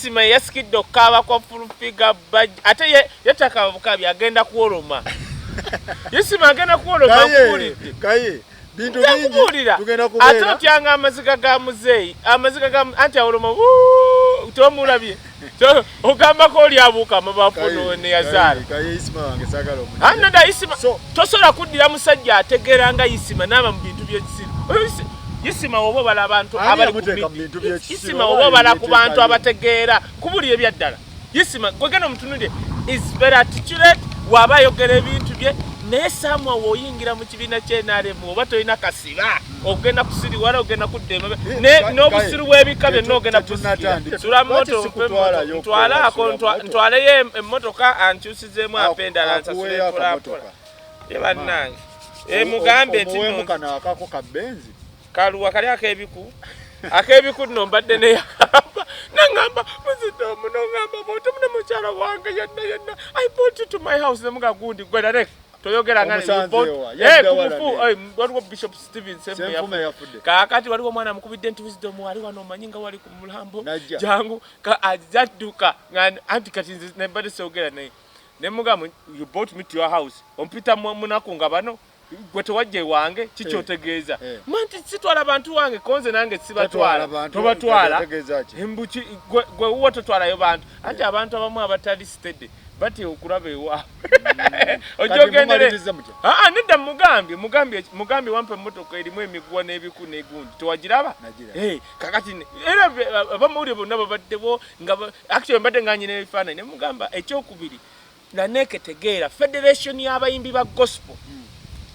Isima yasikidde okkaaba kwa Fulufiga ate yataka bukabi agenda kuoloma. Isima agenda kuoloma kubulidde. Kaye bintu bingi tugenda kubeera. Ate otyanga amaziga ga muzeeyi, amaziga ga anti awoloma tomulabye. Ogamba ko oli abuuka amabafu ne yazaala. Kaye Isima wange sagala omuntu. Anada Isima tosobola kuddira musajja ategeranga Isima n'aba mu bintu by'ekisiru. Isima obo bala abantu abali ku Isima obo bala ku bantu abategeera kubuli ebyaddala. Isima gwegeno mutunulye is very articulate waba yogera ebintu bye naye samwa woyingira mu kibiina ky'NRM oba toyina kasiba ogenda kusiri wala ogenda kuddema n'obusiru bw'ebika byonna ogenda kusira sula moto ntwaleyo emmotoka ankyusizeemu apendala nsasule mpolampola ye bannange mugambe nti kana akako kabenzi kaluwa kali akebiku nno mbadde neyagamba nangamba muzitomu nongamba boto mune mukyala wange yenna I brought you to my house nemuga gundi gwera rek toyogera ngane kumufu waliwo Bishop Stephen Sembe yafudde kakati waliwo mwana mukubidde nti wisdom wali wano manyinga wali ku mulambo jangu ka ajadduka ngani anti kati nebade sogera naye nemuga you brought me to your house ompita munaku nga bano gwe tewajje wange kikyotegeeza manti sitwala abantu wange konze nange sibatwala tobatwala embuki gwe uwo totwalayo bantu ati abantu abamu abatali steady bati okulaba ewa ojogendere nedda mugambi wampe emmotoka erimu emiguwa n'ebiku n'egundi tewagiraba kakati era abamuwulire bonna babaddebo nga actually mbadde nganyina ebifaananyi ne mugamba ekyokubiri nga neketegeera federation y'abayimbi ba gospel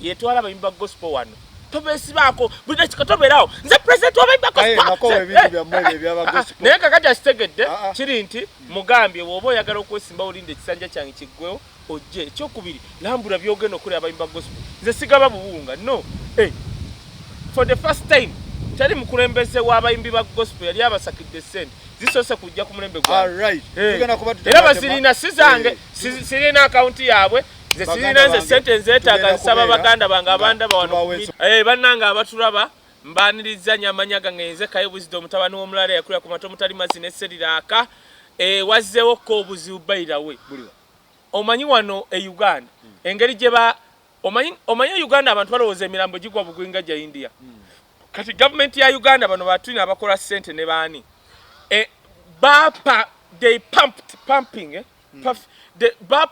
yetwala abayimbi ba gospel wano tobesibaako buli dakika tobeerawo nze president w'abayimbi ba gospel naye kakati akitegedde kiri nti mugambye bw'oba oyagala okwesimba olinde ekisanja kyange kiggwewo ojje ekyokubiri lambula byogenda okulya abayimbi ba gospel nze sigaba buwunga no for the first time tali mukulembeze w'abayimbi ba gospel yali abasakidde sente zisoose kujja ku mulembe gwange era bazirina si zange sirina akawunti yaabwe nze sirina nze sente nzeetaaga nsaba baganda bange abanda bawano bannange abatulaba mbaniriza nyamanya gange nze Kaye Wisdom mutabani w'omulala yakulira ku mato mutali mazzi n'esseriraaka wazzeewo ko obuzibu bayirawe omanyi wano e Uganda engeri gye omanyi Uganda abantu balowooza emirambo gigwa bugwinga gya India kati gavumenti ya Uganda bano batulina abakola ssente ne baani they pumping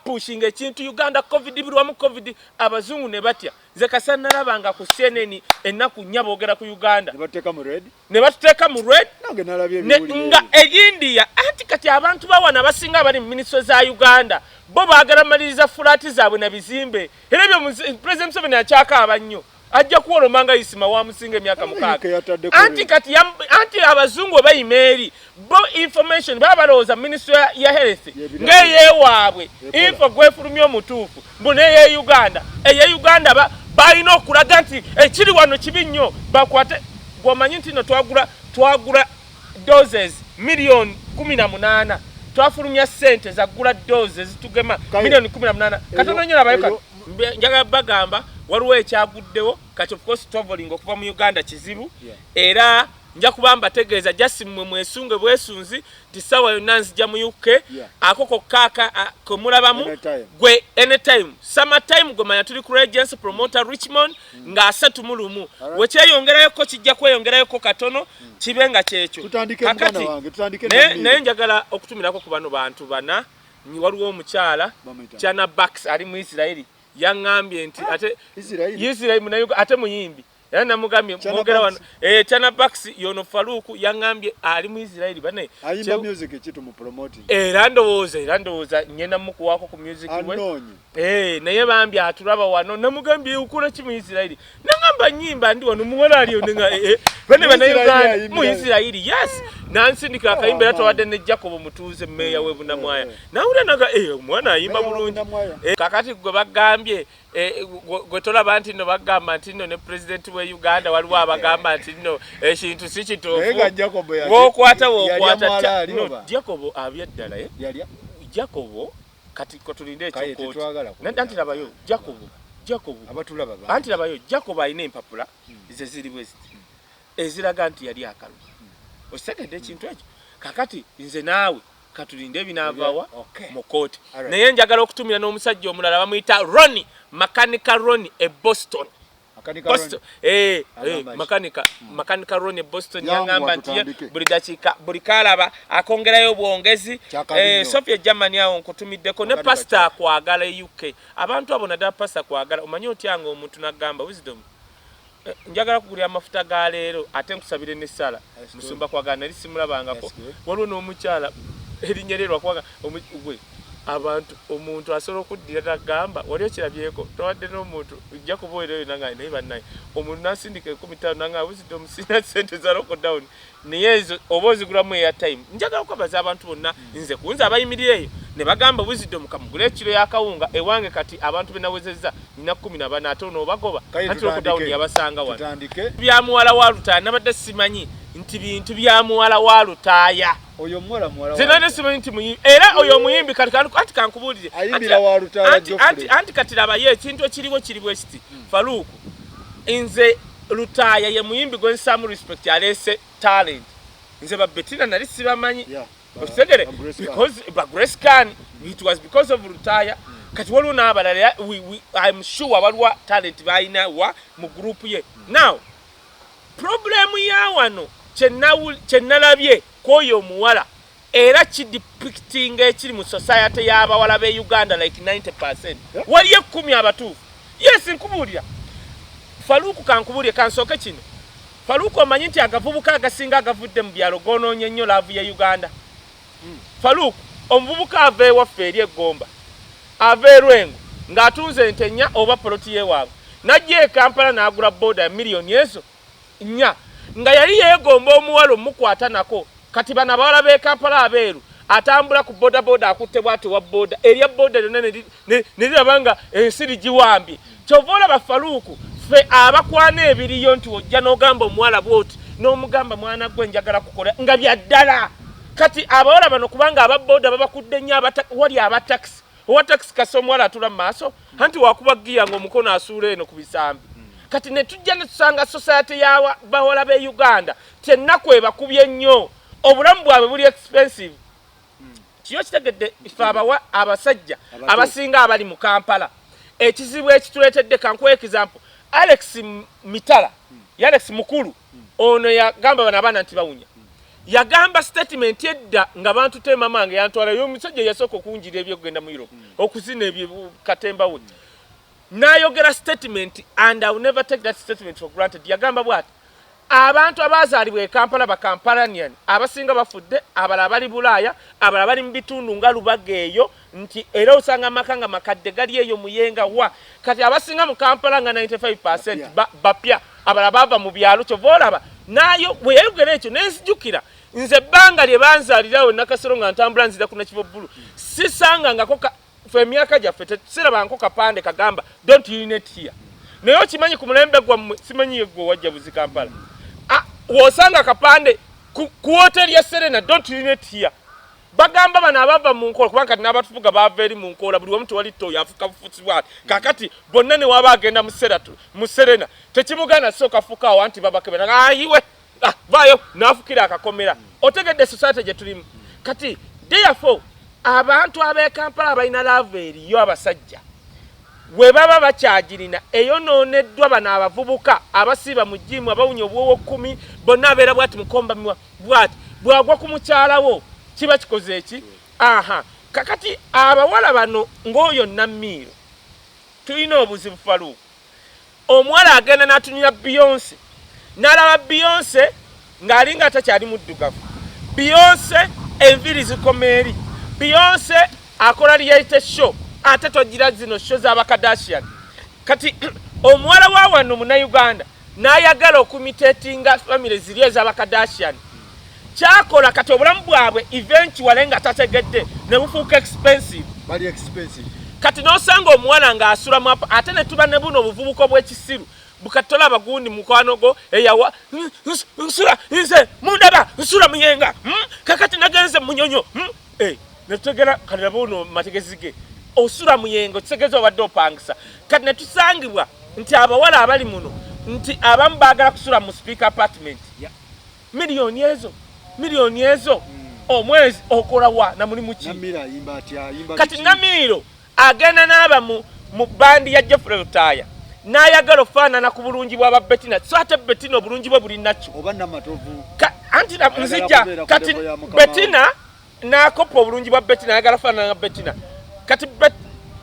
pushing ekintu Uganda covid bilwamu covid abazungu ne batya nze kasa nalabanga ku CNN ennaku nnya boogera ku Uganda ne batuteeka mu red nga India anti kati abantu bawana basinga abali mu minisitule za Uganda bo baagala maliriza fulaati zaabwe na bizimbe era ebyo President Museveni akyakaaba nnyo ajja kuolomanga Isima wa musinga emyaka 6 anti abazungu bayimeri bo information balowooza ministry ya health ngeye waabwe info gwefulumya omutuufu mbone ye Uganda Uganda balina okulaga nti ekiri wano kibi nnyo bakwate gwomanyi nti no twagula doses million 18 twafulumya sente zagula doses zitugema million 18 katono nnyo nabayo njaga bagamba waliwo ekyaguddewo kati of course traveling okuva mu Uganda kizibu era nja kubamba tegeeza just mwesunge bwesunzi tisawa yonna nzija mu UK akoko kaka kumulabamu gwe anytime summertime gomanya tuli ku Regency promoter Richmond nga 3 wekyeyongerayo ko kijja kweyongerayo ko katono kibenga kyekyo kakati naye njagala okutumirako ku bano bantu bana waliwo omukyala Chana Bax ali mu Israeli yangambye nti ate Israeli munayo ate muyimbi era namugambye mwogera wano Chana Bax yono Faruku yangambye ali mu Israeli bane ayimba music kitu mu promoting era ndowooza nyenda mukuwako ku music we naye bambye atulaba wano namugambye ukula ki mu Israeli nangamba nyimba ndi wano muwala aliyo nga bane banayo mu Israeli yes nansindika akayimba yatawadde ne Jacob mutuuze meya we Bunamwaya nawula naga omwana ayimba bulungi kakati gwe bagambye gwe tolaba nti no bagamba nti no ne president we Uganda waliwo abagamba nti no ekintu si kituufu wokwata Jacob abyaddala Jacob kati ko tulinde ekyokooti nanti labayo Jacob abatulaba anti labayo Jacob ayina empapula ze ziri bwezi eziraga nti yali akalu osegedde ekintu ekyo kakati nze naawe katulinde ebinaavawa mu kooti. Alright. Naye njagala okutumira n'omusajja omulala bamuyita Ronnie, makanika Ronnie e Boston. Boston. Makanika Ronnie Boston yangamba nti buli dakiika buli kalaba akongerayo obwongezi. Sophia Germany awo nkutumiddeko ne pastor akwagala UK. Abantu abo naddala pastor akwagala omanyi otyanga omuntu nagamba Wisdom. Njagala kugulya amafuta ga leero ate nkusabire n'essala musumba kwagala nali simulabangako waliwo n'omukyala erinnya lye lwakwaga gwe abantu omuntu asobola okuddira tagamba wali okirabyeko towadde n'omuntu ojja kuboolerayo nangaye naye bannaye omuntu nasindika 15 nangaye Wisdom sina ssente za lockdown naye ezo oba ozigulamu airtime. Njagala okwabaza abantu bonna nze kunze abayimirireyo ne bagamba Wisdom kamugula ekiro y'akawunga ewange kati abantu benawezezza nina 14 ate onoobagoba anti lockdown yabasanga wano bya muwala wa Lutaaya nabadde simanyi nti bintu bya muwala wa Lutaaya. Oyo muwala zinane simanyi nti muyimbi era oyo muyimbi kati kankubuulire ayimbira wa Lutaaya anti kati laba ye ekintu ekiriwo kiriwo ekiti Faluku nze Lutaaya ye muyimbi gwe nsamu respect alese talent nze Bettina nali sibamanyi okitegere because Grace Can it was because of Lutaaya kati waliwo n'abalala I'm sure waliwo talent balina wa mu group ye. Now problem ya wano kyenalabye kwoyo omuwala era kidepicting ekiri mu society y'abawala be Uganda like 90%. Waliyo 10 abatuufu. Yes nkubuulira Faluku kankubulire kansooke kino. Faluku omanyi nti agavubuka agasinga agavudde mu byalo goonoonye nnyo laavu ya Uganda. Faluku omuvubuka ava ewaffe eri eggomba ava erwengo ng'atunze ente nnya oba poloti yeewaabwe najja e Kampala n'agula booda ya miliyoni ezo nnya nga yali yeegomba omuwala omukwata nako kati bano abawala b'e Kampala abeeru atambula ku bodaboda akutte bw'ati wa boda erya boda lyonna ne liraba nga ensiri giwambye. Kyova olaba Faluku ffe abakwana ebiriyo nti ojja n'ogamba omuwala bw'oti n'omugamba mwana gwe njagala kukola nga bya ddala. Kati abawala bano kubanga ababoda babakudde nnyo wali abataxi owa taxi kasa omuwala atula mu maaso anti wakuba giya ng'omukono asuula eno ku bisambi. Kati ne tujja ne tusanga society y'abawala b'e Uganda tennaku ebakubye nnyo obulamu bwabwe buli expensive. Kiyo kitegedde ife abasajja abasinga abali mu Kampala ekizibu ekituleetedde kankuwa example Alex Mitala Alex Mukulu ono yagamba bano abaana nti bawunya yagamba statement edda nga bantu tema mange yantwala yo musajja yasoko kunjira ebyo kugenda mu Europe okuzina ebyo katemba we nayogera statement and I will never take that statement for granted. Yagamba bwati abantu abazaalibwa e Kampala Bakampalanian abasinga bafudde abalala bali Bulaaya abalala bali mu bitundu nga Lubageeyo nti era osanga makanga makadde gali eyo muyenga wa kati abasinga mu Kampala nga 95% bapya abalala bava mu byalo kyova olaba nayo bwe yayogera ekyo nensijukira nze ebbanga lye banzaalirawo nakasero nga ntambula nzira ku Nakivu Bulu sisanga ngako fe myaka gyaffe tesirabangako kapande kagamba don't urinate here. Naye okimanyi ku mulembe gwammwe simanyi ye gwe wajja buzi Kampala wosanga kapande ku hoteli ya Serena don't urinate here. Bagamba bano abava mu nkola kubanga kati n'abatufuga bava eri mu nkola buli omuntu wali to yafuka bufuzi bwati kakati bonna ne waba agenda mu Serena tekimugana soka fuka awo anti babakebera ayiwe vayo n'afukira akakomera otegedde society gye tulimu kati therefore abantu ab'e Kampala abalina lave eriyo abasajja we baba bakyagirina eyonooneddwa bano abavubuka abasiiba mu jjimu abawunya obwowo 10 bonna abeera bwati mukomba bwati bwagwa ku mukyalawo kiba kikoze eki kakati abawala bano ng'oyo Namiiro tulina obuzibu Faluku omuwala agenda n'atunira Beyonce n'alaba Beyonce ng'ali nga takyali muddugavu Beyonce enviri zikoma eri Beyonce akola reality show ate togira zino show z'Abakardashian kati omuwala wa wano mu Uganda n'ayagala okumitatinga family ziri ez'Abakardashian kyakola kati obulamu bwabwe eventually nga tategedde ne bufuuka expensive kati n'osanga omuwala ng'asula mu ate ne tuba ne buno obuvubuka obw'ekisiru bukatola abagundi mukwanogo eyawa nsula nze mundaba nsula muyenga kakati nagenze munyonyo netutegera kati nabuno mategezi ge osula muyengo kitegeza obadde opangisa kati netusangibwa nti abawala abali muno nti abamu baagala kusula mu speaker apartment miliyoni ezo omwezi okola wa na mulimu ki Namira yimba atya yimba kati Namiro agenda n'aba mu bandi ya Geoffrey Rutaya n'ayagala ofaanana ku bulungi bwa Bettina so ate Bettina obulungi bwe buli nakyo oba namatovu anti na nzija kati Bettina n'akopa obulungi bwa Bettina ayagala ofaanana Bettina kati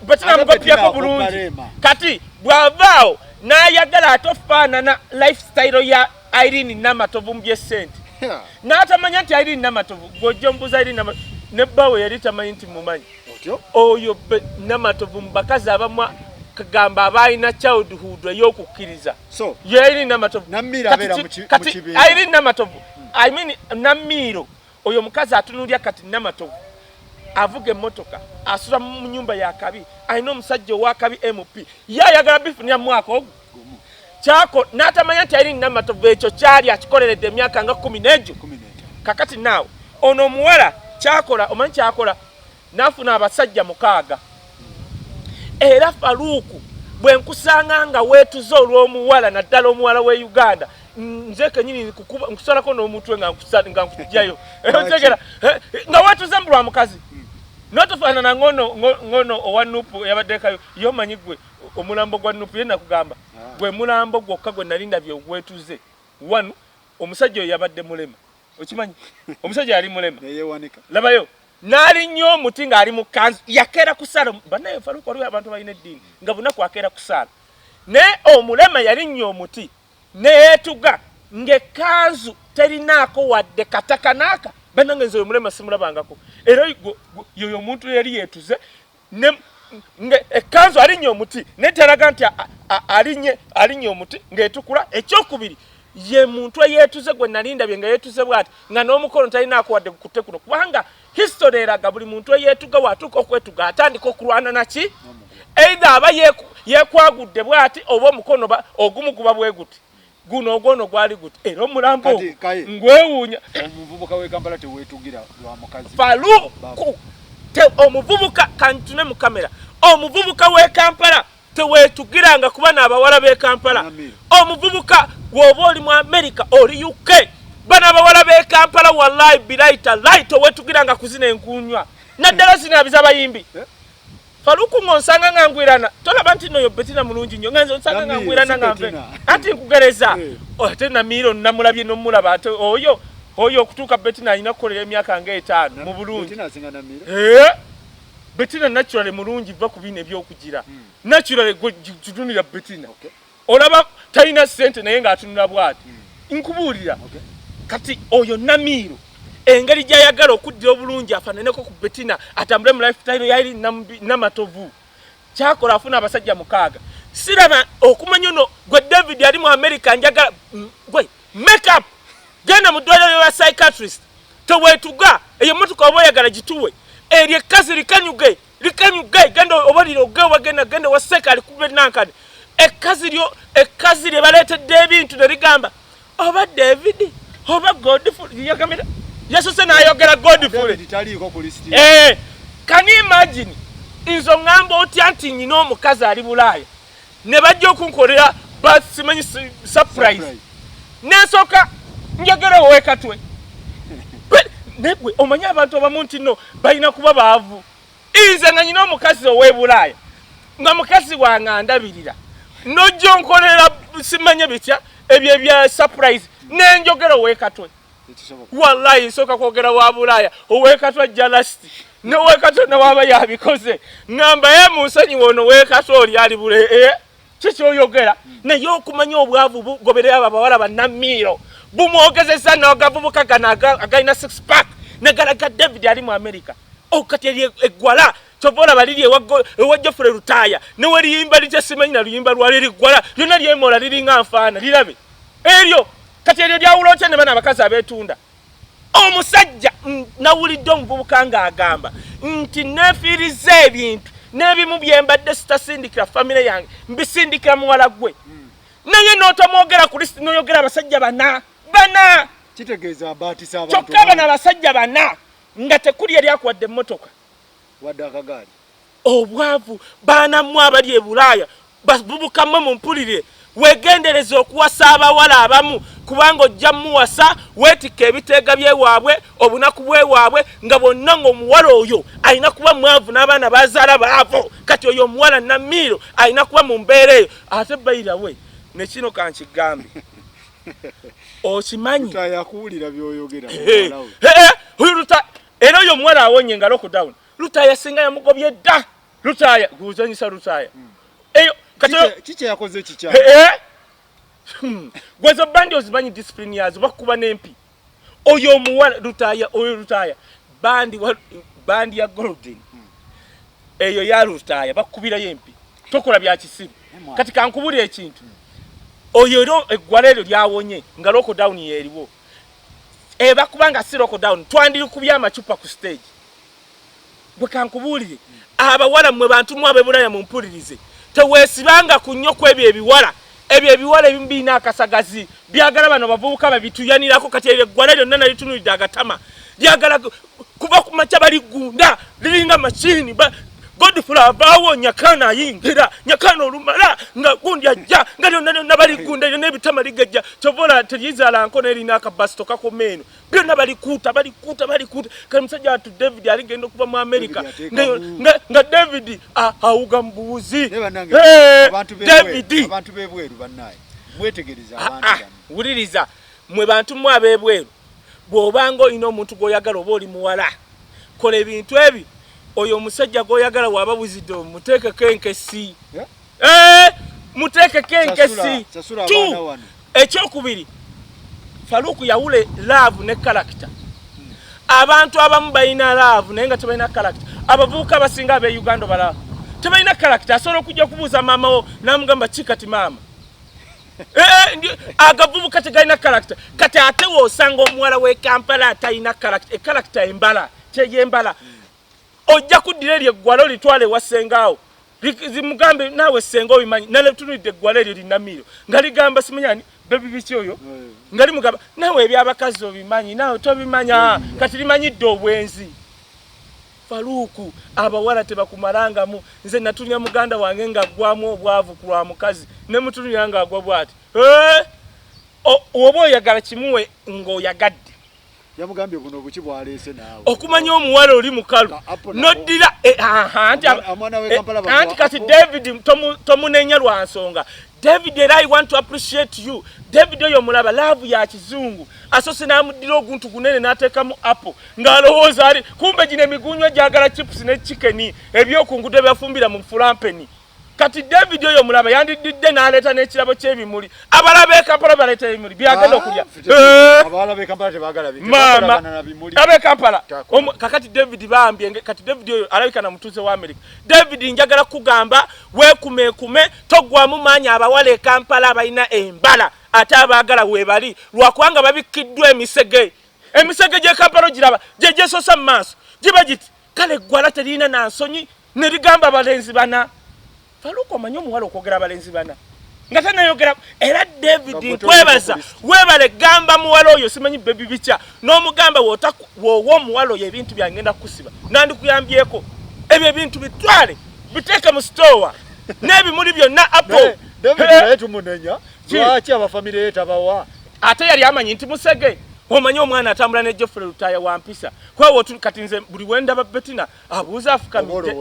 Bettina amugopyako bulungi kati bw'avaawo n'ayagala ate ofaanana lifestyle ya Irene Namatovu mu by'essente n'atamanya nti Irene Namatovu gw'ojja mbuuza Irene Namatovu ne bbawe yali tamanyi nti mumanyi oyo Namatovu mu bakazi abamu kagamba abalina childhood ey'okukkiriza so Irene Namatovu Namira abeera mu kibiina Irene Namatovu I mean Namiro oyo mukazi atunulya kati Namatovu avuga emmotoka asula mu nyumba ya kabi alina omusajja owa kabi MP yayagala bifunira mwaka ogwo kyako n'atamanya nti Irene Namatovu ekyo kyali akikoleredde emyaka nga 10 kakati naawe ono omuwala kyakola omanyi kyakola n'afuna abasajja 6 era Faluku bwe nkusanga nga weetuze olw'omuwala naddala omuwala w'e Uganda nze kenyini nkusalako n'omutwe nga nkujjayo otegera nga weetuze mbulwa mukazi notofaanana ngono owa Nuupu yabaddekayo yomanyi gwe omulambo gwa Nuupu ye nakugamba gwe mulambo gwokka gwe nali ndabye ogwetuze wanu omusajja oyo yabadde mulema okimanyi omusajja yali mulema labayo nali nnyo omuti ng'ali mu kanzu yakeera kusaala banaye Faluku waliwo abantu balina eddiini nga bunaku akeera kusaala naye omulema yali nnyo omuti neyeetuga ng'ekanzu terinaako wadde katakanaaka bannange nze oyo mulema simulabangako era yoyo omuntu yali yeetuze ekanzu alinnye omuti neteraga nti alinnye omuti ng'etukula ekyokubiri ye muntu eyeetuze gwe nalindabye nga yeetuze bw'ati nga n'omukono talinaako wadde gukutte kuno kubanga history eraga buli muntu eyeetuga watuuka okwetuga atandika okulwana naki either aba yeekwagudde bw'ati oba omukono ogumu guba bwe guti guno ogwono gwali guti era omulambo ngwewuunya omuvubuka w'e Kampala teweetugira lwa mukazi Faluku omuvubuka kantune mu kamera omuvubuka w'e Kampala teweetugiranga kuba n'abawala b'e Kampala omuvubuka bw'oba oli mu America oli UK bana abawala b'e Kampala wallahi bilaita light oweetugiranga kuzina enkunywa naddala zinaabiza abayimbi Faluku ng'onsanga ngangwirana tolaba nti noyo Bettina mulungi nnyo nganze onsanga ngangwirana ngampe ati nkugereza ate Namiro namulabye n'omulaba ate oyo okutuuka Bettina alina kukolera emyaka nga 5 mu bulungi Bettina naturally mulungi va ku bino ebyokugira naturally tutunira Bettina olaba talina ssente naye ng'atunula bw'ati nkubuulira kati oyo Namiro engeri gy'ayagala okuddira obulungi afaananeko ku Bettina atambule mu lifestyle ya Irene Namatovu kyakola afuna abasajja 6 siraba okumanya ono gwe David ali mu America njagala gwe make up genda mu ddwaliro lya psychiatrist teweetuga eyo motoka oba oyagala gituwe eryo ekkazi likanyuge genda obaliro genda waseka alikube nankani ekkazi lye baleetedde ebintu ne ligamba oba David oba Godfrey yagamira yasose n'ayogera Godfrey can you imagine nzo ngamba otya nti nyina omukazi ali Bulaaya ne bajja okunkolera simanyi surprise n'ensooka njagala owekatwe negwe omanye abantu abamu nti no balina kuba baavu nze nga nyina omukazi ow'e Bulaaya nga mukazi wange andabirira nojja onkolera simanye bitya ebyo ebya surprise n'enjogera owekatwe wallahi nsooka kwogera wa Bulaaya owekatwe jalasti n'owekatwe nawaba yabikoze ngamba ye munsonyiwa ono wekatwe oli ali bule kikyoyogera naye okumanya obwavu bugoberera abo abawala bannamiro bumwogezesa n'agavubuka gano agalina 6 pack negalaga David ali mu America kati eggwala kyova olaba liri ewa Geoffrey Rutaya newe liyimba litya simanyi na luyimba lwali liggwala lyonna lyemola liringa nfaana lirabe eryo kati eryo lyawula otya ne bana abakazi abeetunda omusajja nawulidde omuvubuka ng'agamba nti neefiiriza ebintu n'ebimu byembadde sitasindikira famire yange mbisindikira muwala gwe naye n'otomwogera ku lisiti n'oyogera abasajja bana kitegeeza abaatisa abantu kyokka bano abasajja 4 nga tekuli yali akuwadde emmotoka wadde akagaali obwavu baanamu abali e Bulaaya babubukamwe mu mpulire weegendereze okuwasa abawala abamu kubanga ojja muwasa weetikka ebiteega byewaabwe obunaku bwewaabwe nga bonna ng'omuwala oyo alina kuba mwavu n'abaana bazaala baavo kati oyo omuwala Namiiro alina kuba mu mbeera eyo ate bayirawe ne kino kankigambe okimanyi tayakuwulira byoyogera era oyo omuwala awonye nga lockdown Lutaaya singa yamugobye dda Lutaaya guzanyisa Lutaaya eyo kiki yakoze kikya gwezo bandi ozimanyi discipline yazo bakuba n'empi oyo omuwala Lutaaya bandi ya Golden eyo ya Lutaaya bakubirayo empi tokola bya kisiru kati kankubulira ekintu oyo ero eggwala eryo lyawonye nga lockdown yeeriwo bakubanga si lockdown twandiri kubya amacupa ku stage bwe kankubulire abawala mwe bantu mwe abebulaya mu mpulirize teweesibanga ku nnyo kwebyo ebiwala ebimbiina akasagazi byagala bano bavubuka babituyanirako kati eggwala lyonna nalitunulidde agatama lyagala kuva ku makya baligunda liringa machini Godfrey bawo nyakana ayingira nyakana olumala nga gundi ajja nga lyonna baligunda lyonna ebitama ligajja kyovola teryizala nko nerina akabasito kakomeno byonna balikuuta kale musajja atu David aligenda okuva mu America nga David awuga mbuuzi abantu bebweru bannaye mwetegereza abantu wuliriza mwe bantu mwe abebweru bw'obanga olina omuntu gw'oyagala oba oli muwala kola ebintu ebi oyo omusajja gw'oyagala waba Wisdom muteekeko enkesi muteekeko enkesi ekyokubiri Faruku yawule love ne character abantu abamu balina love naye nga tebalina character abavubuka abasinga abe Uganda balaba tebalina character asobola okujja okubuuza maama wo n'amugamba kikati maama agavubuka tegalina character kati ate woosanga omuwala w'e Kampala atalina character character embala kyeyembala ojja kuddira eryo eggwala olitwala ewa sengaawo zimugambe naawe senga obimanyi naletunulidde eggwala eryo Namiiro nga ligamba simanyani bebi biki oyo nga limugamba naawe ebyabakazi obimanyi naawe tobimanya kati limanyidde obwenzi Faruku abawala tebakumalangamu nze natunya muganda wange nga gwamu obwavu ku lwa mukazi ne mutunya nga agwa bwati oba oyagala kimuwe ng'oyagadde yamugambye buno buki bwaleese naawe okumanya omuwala oli mukalu noddira anti kati David tomunenya lwa nsonga David era I want to appreciate you David oyo mulaba love ya kizungu asose namuddira oguntu gunene n'ateekamu apple ng'alowooza ali kumbe gino emigunywa gyagala chips ne chicken ebyokungude byafumbira mu fulampeni kati David oyo mulaba yandidde n'aleeta n'ekirabo ky'ebimuli abalabe Kampala baleeta ebimuli byagenda okulya abalabe Kampala tebagala bimuli abe Kampala kakati David bambye kati David oyo alabika na mutuuze wa America David njagala kugamba weekumeekume togwamu maanyi abawala e Kampala abalina embala ate abaagala weebali lwakwanga babikkiddwa emisege gy'e Kampala ogiraba gyesosa mu maaso giba giti kale eggwala terina na nsonyi ne ligamba abalenzi bana Faruku omanyi omuwala okwogera abalenzi bana nga tanayogera era David nkwebaza weebale gamba muwala oyo simanyi bebi bica n'omugamba woowa omuwala oyo ebintu byangenda kukusiba nandikuyambyeko ebyo ebintu bitwale biteeke mu sitowa n'ebimuli byonna apple David naye tumunenya lwaki abafamire ye tabawa ate yali amanyi nti musege omanyi omwana atambula ne Geoffrey Lutaaya wampisa kwawo kati nze buli wendaba Bettina abuuza afukamidde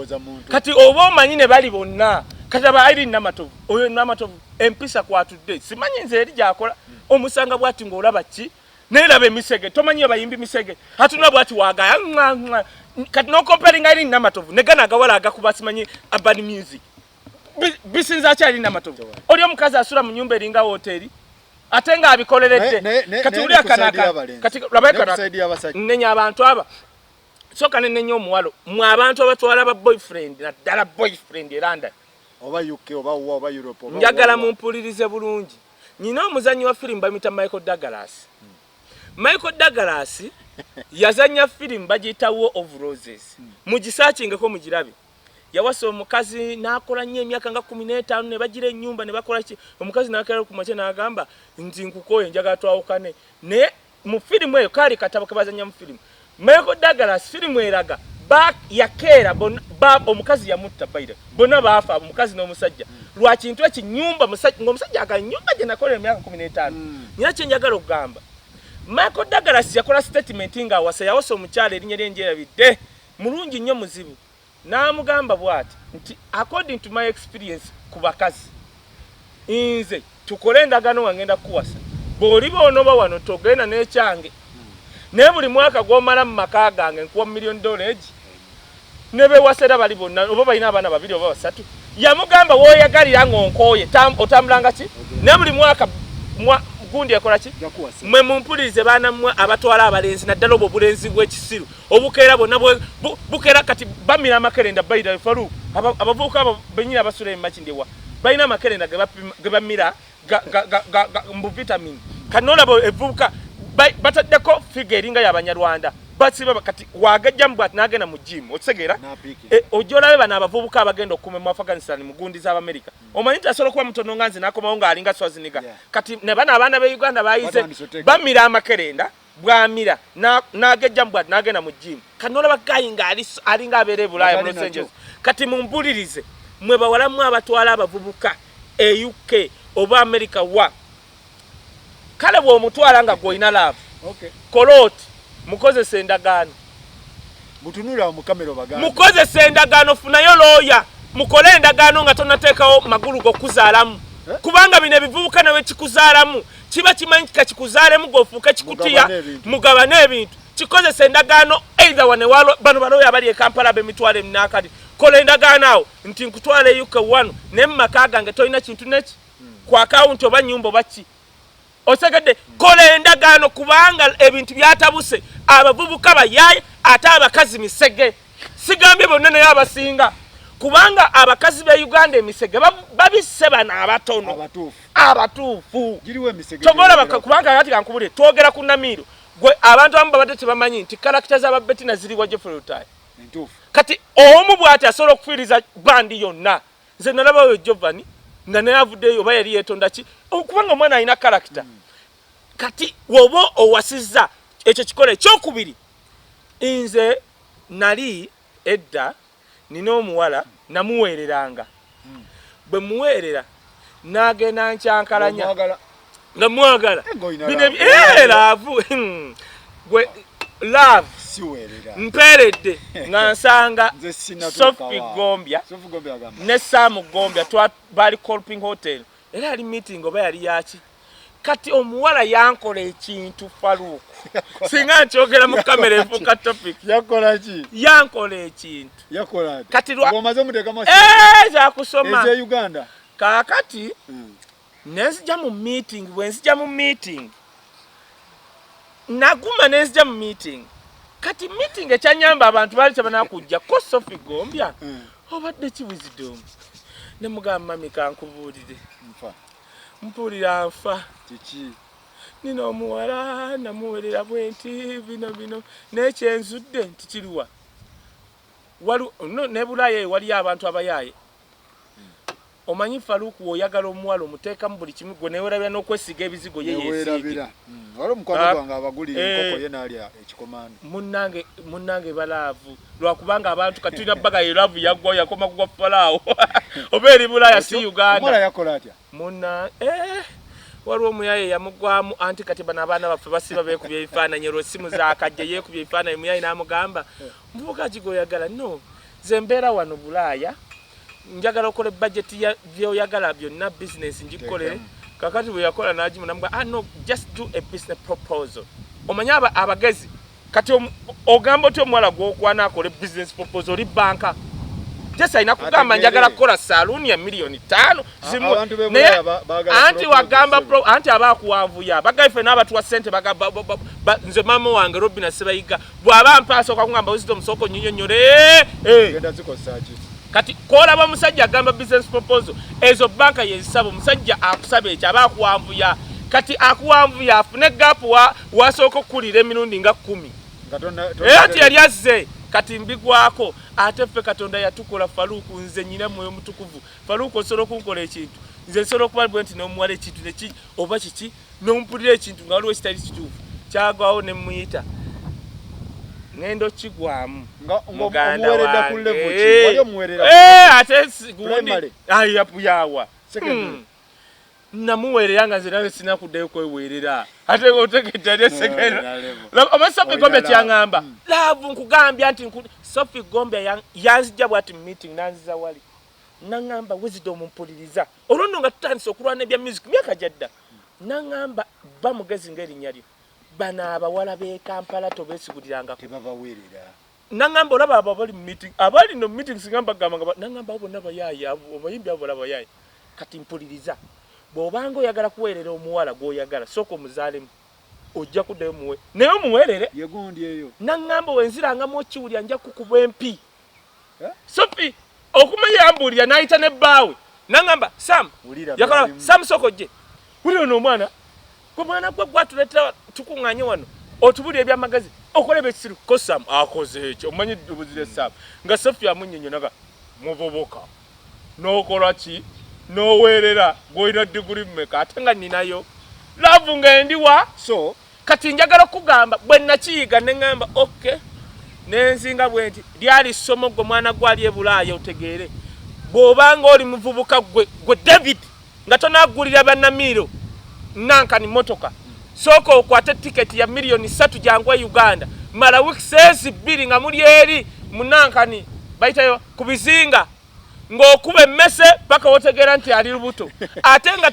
kati oba omanyi ne bali bonna kati aba Irene Namatovu oyo Namatovu empisa kwatudde simanyi nze eri gyakola omusanga bwati ng'olaba ki neraba emisege tomanyi abayimbi misege hatuna bwati waagaya kati no comparing Irene Namatovu ne gana agawala agakuba simanyi urban music bisinza kyali Namatovu oli omukazi asula mu nyumba eringa hoteli ate nga abikoleredde kati uli akanaka kati labeka nenya abantu aba soka nenya omuwalo mu abantu abatwala ba boyfriend na dala boyfriend eranda oba UK oba oba Europe oba njagala mumpulirize bulungi nyina omuzanyi wa film bamita Michael Douglas Michael Douglas yazanya film bagita War of Roses mugisearchingeko mugirabe yawasa omukazi nakola nnyo emyaka nga 15 ne bagira ennyumba ne bakola ki omukazi nakera ku mache n'agamba nti nkukoye njagala twawukane ne mu filimu eyo kali katabo kabazanya mu filimu Michael Douglas filimu eraga back yakera omukazi yamutta baira bona baafa omukazi n'omusajja lwa kintu ekinyumba ng'omusajja akanyumba gye nakolera emyaka 15 nina kye njagala okugamba Michael Douglas yakola statement nga yawasa omukyala erinnya lyenjerabidde mulungi nnyo muzibu n'amugamba bw'ati nti according to my experience ku bakazi nze tukole endagaano wangenda kuwasa bw'oliba onoba wano togenda n'ekyange naye buli mwaka gw'omala mu maka gange nkuwa $1 million ne bewasera bali bonna oba balina abaana babiri oba basatu yamugamba wooyagalira ng'onkooye otambulanga ki ne buli mwaka gundi ekola ki mwe mumpulirize baana mmwe abatwala abalenzi naddala obwo obulenzi bw'ekisiru obukeera bonna bukeera kati bamira amakerenda bayira falu abavubuka abo benyini abasula emakindewa balina amakerenda ge bamira mu vitamin kanolabo evubuka bataddeko figa eringa y'Abanyarwanda basiba kati wagajja mbwat nagenda mu gym okisegeera ojolabe bana abavubuka abagenda okuma mu Afghanistan mu gundi za America omanyi tasobola kuba mutono nganzi nakomawo ng'alinga Swaziniga kati ne bana abaana be Uganda bayize bamira amakerenda bwamira nagajja mbwat nagenda mu gym kanolaba kayinga alinga abeere Bulaya mu Los Angeles kati mumpulirize mwe bawalamu abatwala abavubuka UK oba America wa kale bw'omutwala nga gw'olina love koloti mukozesa endagaano mutunula mu kamera baganda mukozesa endagaano funayo looya mukole endagaano nga tonateekawo magulu g'okuzaalamu kubanga bino ebivubuka nawe kikuzaalamu kiba kimanyi kikuzaalemu g'ofuuka kikutiya mugabane ebintu kikozesa endagaano either wanewalo bano balooya abali e Kampala b'emitwalo eminaakati kola endagaano awo nti nkutwala e UK 1 ne mu maka gange tolina kintu neki ku akawunti oba nnyumba oba ki osegedde kola endagaano kubanga ebintu byatabuse abavubuka bayaye ate abakazi misege sigambye bonna naye abasinga kubanga abakazi be Uganda emisege babisse bana abatono abatuufu togola kubanga ati kankubule twogera ku Namiiro gwe abantu abamu babadde tebamanyi nti karakita z'aba Bettina ziriwa Geoffrey Rutayi kati omu bw'ati asobola okufiiriza bandi yonna nze nalabayo Giovanni nga naye avuddeyo oba yali yeetonda ki okubanga omwana alina karakita kati woba owasizza ekyo kikola ekyokubiri nze nali edda nina omuwala namuweereranga bwe muweerera n'agenda nkyankalanya nga mwagala laavu gwe laavu mpeeredde nga nsanga Sophie Gombya ne Sam Gombya bali Colping Hotel era ali meeting oba yali yaki kati omuwala yankola ekintu Faruku singa nkyogera mu kamera efuuka topic yakola ki yankola ekintu yakola kati omaze muteeka masi zakusoma eze Uganda kaakati nenzija mu meeting bwenzija mu meeting naguma nenzija mu meeting kati meeting ekyanyamba abantu bali tebanakujja ko Sophie Gombya obadde ki wisdom ne mugamba mami kankubuulire mpulira nfa kiki nina omuwala namuwerera bwenti bino n'ekyenzudde nti kiruwa ne Bulaya waliyo abantu abayaaye omanyi Faruku oyagala omuwala omuteekamu buli kimu gwe newerabira n'okwesiga ebizigo ye yeesiige wali omukwano gwange abagulira enkoko ye n'alya ekikomando munnange balaavu lwakubanga abantu kati tulina bbaga ye laavu yaggwayo yakoma kugwa Falaawo oba eri Bulaya si Uganda omuwala yakola atya waliwo omuyaye yamugwamu anti kati bano abaana baffe basiba beekubya ebifaananyi olwo essimu zaakajja yeekubya ebifaananyi muyaye n'amugamba muvubuka ki g'oyagala no ze mbeera wano Bulaaya njagala okola budget ya byoyagala byonna business ngikolere kakati bwe yakola n'agimu namugamba no just do a business proposal omanya abagezi kati ogamba oti omuwala gw'okwana akole business proposal oli banka just alina kugamba njagala kukola saloon ya $5 million anti wagamba anti abakuwanvuya bagaife n'abatuwa ssente bagamba nze maama wange Robina Sebayiga bw'aba mpaasa okakugamba wisdom soko nyinyonyole kati kolaba musajja agamba business proposal ezo banka yezisaba omusajja akusaba ekyo aba akuwanvuya kati akuwanvuya afune gapu wasooka okukulira emirundi nga 10 ati yali azze kati mbigwako ate ffe Katonda yatukola Faruku nze nyina mwoyo mutukuvu Faruku osobola okunkola ekintu nze nsobola okuba bwe nti n'omuwala ekintu neki oba kiki n'ompulira ekintu nga waliwo ekitali kituufu kyagwawo ne muyita ngendo kigwamu ngomuwerera ku level ki wali omuwerera ate gundi yawa secondary namuwerera nga nze sina kuddayo kwewerera ate otegedde secondary oba Sophie Gombe kyangamba love nkugambya nti Sophie Gombe yanzija bwati meeting nanziza wali nangamba wisdom mpuliriza olwono nga tutandise okulwana ebya music myaka jadda nangamba bamugezi ng'erinnya lyo bana abawala b'e Kampala tobeesiguliranga tebabawerera nangamba olaba abali mu meeting abali no meeting singamba gamba nangamba bonna bayaya obayimbi abo bayaya kati mpuliriza bw'obanga oyagala kuweerera omuwala gw'oyagala sooka omuzaalemu ojja kuddayo muwe naye omuweerere yegundi eyo nangamba wenzirangamu okiwulya nja kukuba empi Sophie okumayambulira n'ayita ne bbaawe nangamba Sam yakala Sam Sokojje wuli ono omwana gwe mwana gwe gwatuleetera tukuŋŋaanye wano otubuli ebyamagazi okoleba ekisiru ko Sam akoze ekyo omanyi obuzire Sam nga Sophie amunnyonnyonaga muvubuka n'okola ki n'oweerera gw'olina diguli mmeka ate nga nninayo laavu nga ndiwa so kati njagala okugamba bwe nakiyiga ne ŋŋamba okay nenzinga bwe nti lyali ssomo gwe mwana gwali e Bulaaya otegeere bw'obanga oli muvubuka gwe David nga tonaggulira bannamiiro nankani motoka sooka okwate tiketi ya miliyoni 3 jangwa Uganda mala weeks 2 nga muli eri munankani bayitayo ku bizinga ng'okuba emmese paka wotegeera nti ali lubuto ate nga